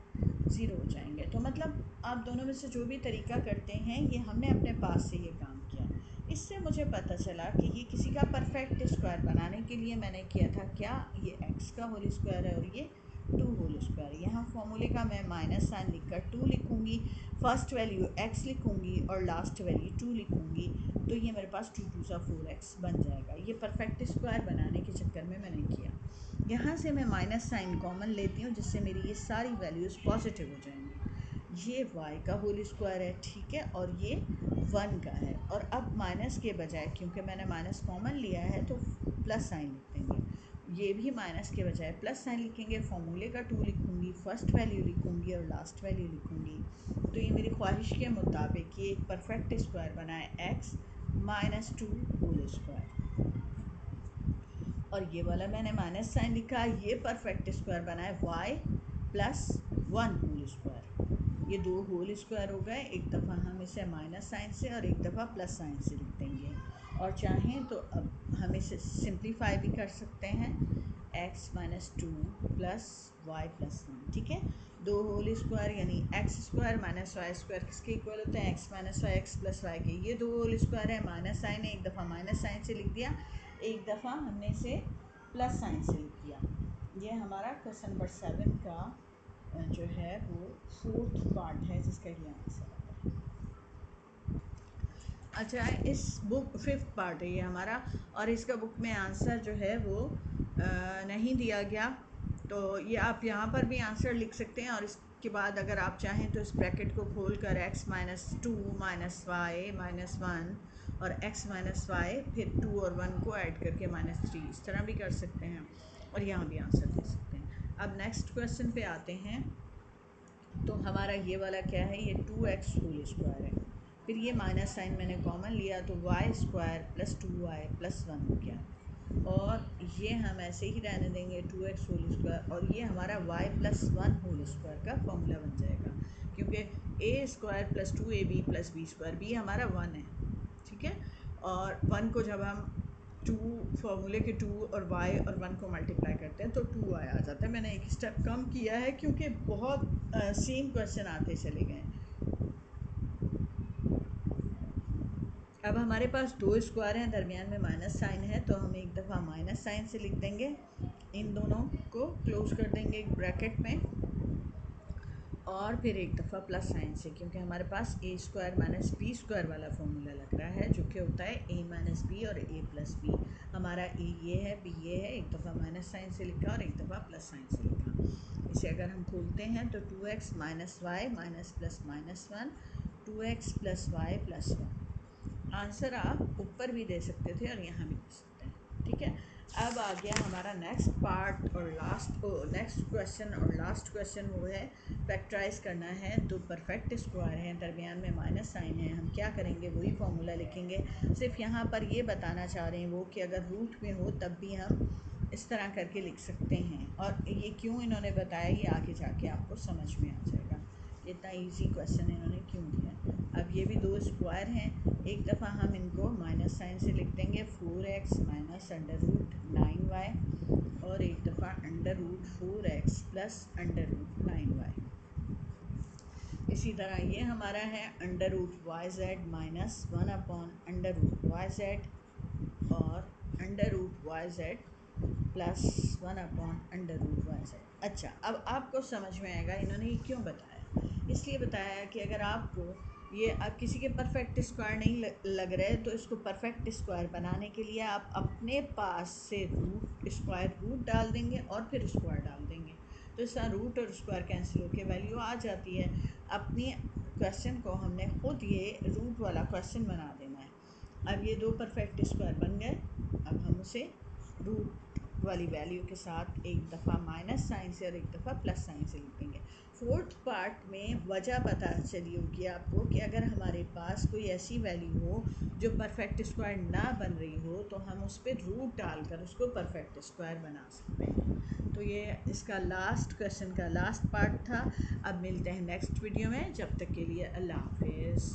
[SPEAKER 1] 0 हो जाएंगे। तो मतलब आप दोनों में से जो भी तरीका करते हैं ये हमने अपने पास से ये काम किया। इससे मुझे पता चला कि ये किसी का परफेक्ट स्क्वायर बनाने के लिए मैंने किया था क्या, ये x का होल स्क्वायर है और ये 2 होल स्क्वायर। यहाँ फॉर्मूले का मैं माइनस साइन लिखकर 2 लिखूँगी, फर्स्ट वैल्यू x लिखूँगी और लास्ट वैल्यू 2 लिखूँगी, तो ये मेरे पास 2 2 4x बन जाएगा। ये परफेक्ट स्क्वायर बनाने के चक्कर में मैंने किया। यहाँ से मैं माइनस साइन कॉमन लेती हूँ जिससे मेरी ये सारी वैल्यूज़ पॉजिटिव हो जाएंगी। ये y का होल स्क्वायर है, ठीक है, और ये 1 का है। और अब माइनस के बजाय, क्योंकि मैंने माइनस कॉमन लिया है तो प्लस साइन लिख देंगे। ये भी माइनस के बजाय प्लस साइन लिखेंगे, फॉर्मूले का 2 लिखूँगी, फर्स्ट वैल्यू लिखूँगी और लास्ट वैल्यू लिखूँगी। तो ये मेरी ख्वाहिश के मुताबिक ये एक परफेक्ट स्क्वायर बनाए x माइनस 2 होल स्क्वायर। और ये वाला मैंने माइनस साइन लिखा, ये परफेक्ट स्क्वायर बनाए y प्लस 1 होल स्क्वायर। ये 2 होल स्क्वायर हो गए, एक दफ़ा हम इसे माइनस साइन से और एक दफ़ा प्लस साइन से लिख देंगे। और चाहें तो अब हम इसे सिंप्लीफाई भी कर सकते हैं, x minus 2 plus y plus 1, ठीक है। 2 होल स्क्वायर यानी x square minus y square किसके इक्वल होते हैं, x minus y x plus y के। ये 2 होल स्क्वायर है, माइनस साइन है, एक दफ़ा माइनस साइन से लिख दिया, एक दफ़ा हमने इसे प्लस साइन से लिख दिया। ये हमारा क्वेश्चन नंबर 7 का जो है वो 4th पार्ट है जिसका ये आंसर है। अच्छा, इस बुक 5th पार्ट है ये हमारा, और इसका बुक में आंसर जो है वो नहीं दिया गया, तो ये आप यहाँ पर भी आंसर लिख सकते हैं। और इसके बाद अगर आप चाहें तो इस ब्रैकेट को खोल कर x minus 2 minus y minus 1 और x माइनस वाई फिर 2 और 1 को ऐड करके माइनस 3, इस तरह भी कर सकते हैं और यहाँ भी आंसर दे सकते हैं। अब नेक्स्ट क्वेश्चन पे आते हैं। तो हमारा ये वाला क्या है, ये 2x होल स्क्वायर है, फिर ये माइनस साइन मैंने कॉमन लिया तो y square plus 2y plus 1 हो गया। और ये हम ऐसे ही रहने देंगे 2x होल स्क्वायर, और ये हमारा y प्लस 1 होल स्क्वायर का फॉर्मूला बन जाएगा, क्योंकि a square plus 2ab plus b square, b हमारा 1 है, ठीक है। और 1 को जब हम 2 फॉर्मूले के 2 और y और 1 को मल्टीप्लाई करते हैं तो 2y आ जाता है। मैंने एक स्टेप कम किया है क्योंकि बहुत सेम क्वेश्चन आते चले गए। अब हमारे पास 2 स्क्वायर हैं, दरमियान में माइनस साइन है, तो हम एक दफ़ा माइनस साइन से लिख देंगे, इन दोनों को क्लोज कर देंगे एक ब्रैकेट में, और फिर एक दफ़ा प्लस साइन से, क्योंकि हमारे पास a square minus b square वाला फॉर्मूला लग रहा है जो कि होता है a माइनस बी और a प्लस बी। हमारा a ये है, b ये है, एक दफ़ा माइनस साइन से लिखा और एक दफ़ा प्लस साइन से लिखा। इसे अगर हम खोलते हैं तो 2x minus y minus plus minus 1, 2x plus y plus 1। Answer आप ऊपर भी दे सकते थे और यहाँ भी दे सकते हैं, ठीक है। अब आ गया हमारा नेक्स्ट पार्ट और नेक्स्ट क्वेश्चन, और लास्ट क्वेश्चन वो है फैक्टराइज करना है। दो परफेक्ट स्क्वायर हैं, दरमियान में माइनस साइन है, हम क्या करेंगे, वही फॉर्मूला लिखेंगे। सिर्फ यहाँ पर ये बताना चाह रहे हैं वो कि अगर रूट में हो तब भी हम इस तरह करके लिख सकते हैं, और ये क्यों इन्होंने बताया ये आगे जाके आपको समझ में आ जाएगा, इतना इजी क्वेश्चन इन्होंने क्यों दिया। अब ये भी 2 स्क्वायर हैं, एक दफ़ा हम इनको माइनस साइन से लिख देंगे 4x minus under root 9y, और एक दफ़ा under root 4x plus under root 9y। इसी तरह ये हमारा है under root y z minus 1 upon under root y z, और under root y z plus 1 upon under root y z. अच्छा, अब आपको समझ में आएगा इन्होंने ये क्यों बताया। इसलिए बताया कि अगर आपको ये अब किसी के परफेक्ट स्क्वायर नहीं लग रहे तो इसको परफेक्ट स्क्वायर बनाने के लिए आप अपने पास से रूट स्क्वायर रूट डाल देंगे और फिर स्क्वायर डाल देंगे, तो इसका रूट और स्क्वायर कैंसिल होकर वैल्यू आ जाती है। अपने क्वेश्चन को हमने खुद ये रूट वाला क्वेश्चन बना देना है। अब ये 2 परफेक्ट स्क्वायर बन गए, अब हम उसे रूट वाली वैल्यू के साथ एक दफ़ा माइनस साइन से और एक दफ़ा प्लस साइन से लिख देंगे। 4th पार्ट में वजह पता चली होगी आपको कि अगर हमारे पास कोई ऐसी वैल्यू हो जो परफेक्ट स्क्वायर ना बन रही हो तो हम उस पर रूट डालकर उसको परफेक्ट स्क्वायर बना सकते हैं। तो ये इसका लास्ट क्वेश्चन का लास्ट पार्ट था। अब मिलते हैं नेक्स्ट वीडियो में, जब तक के लिए अल्लाह हाफिज़।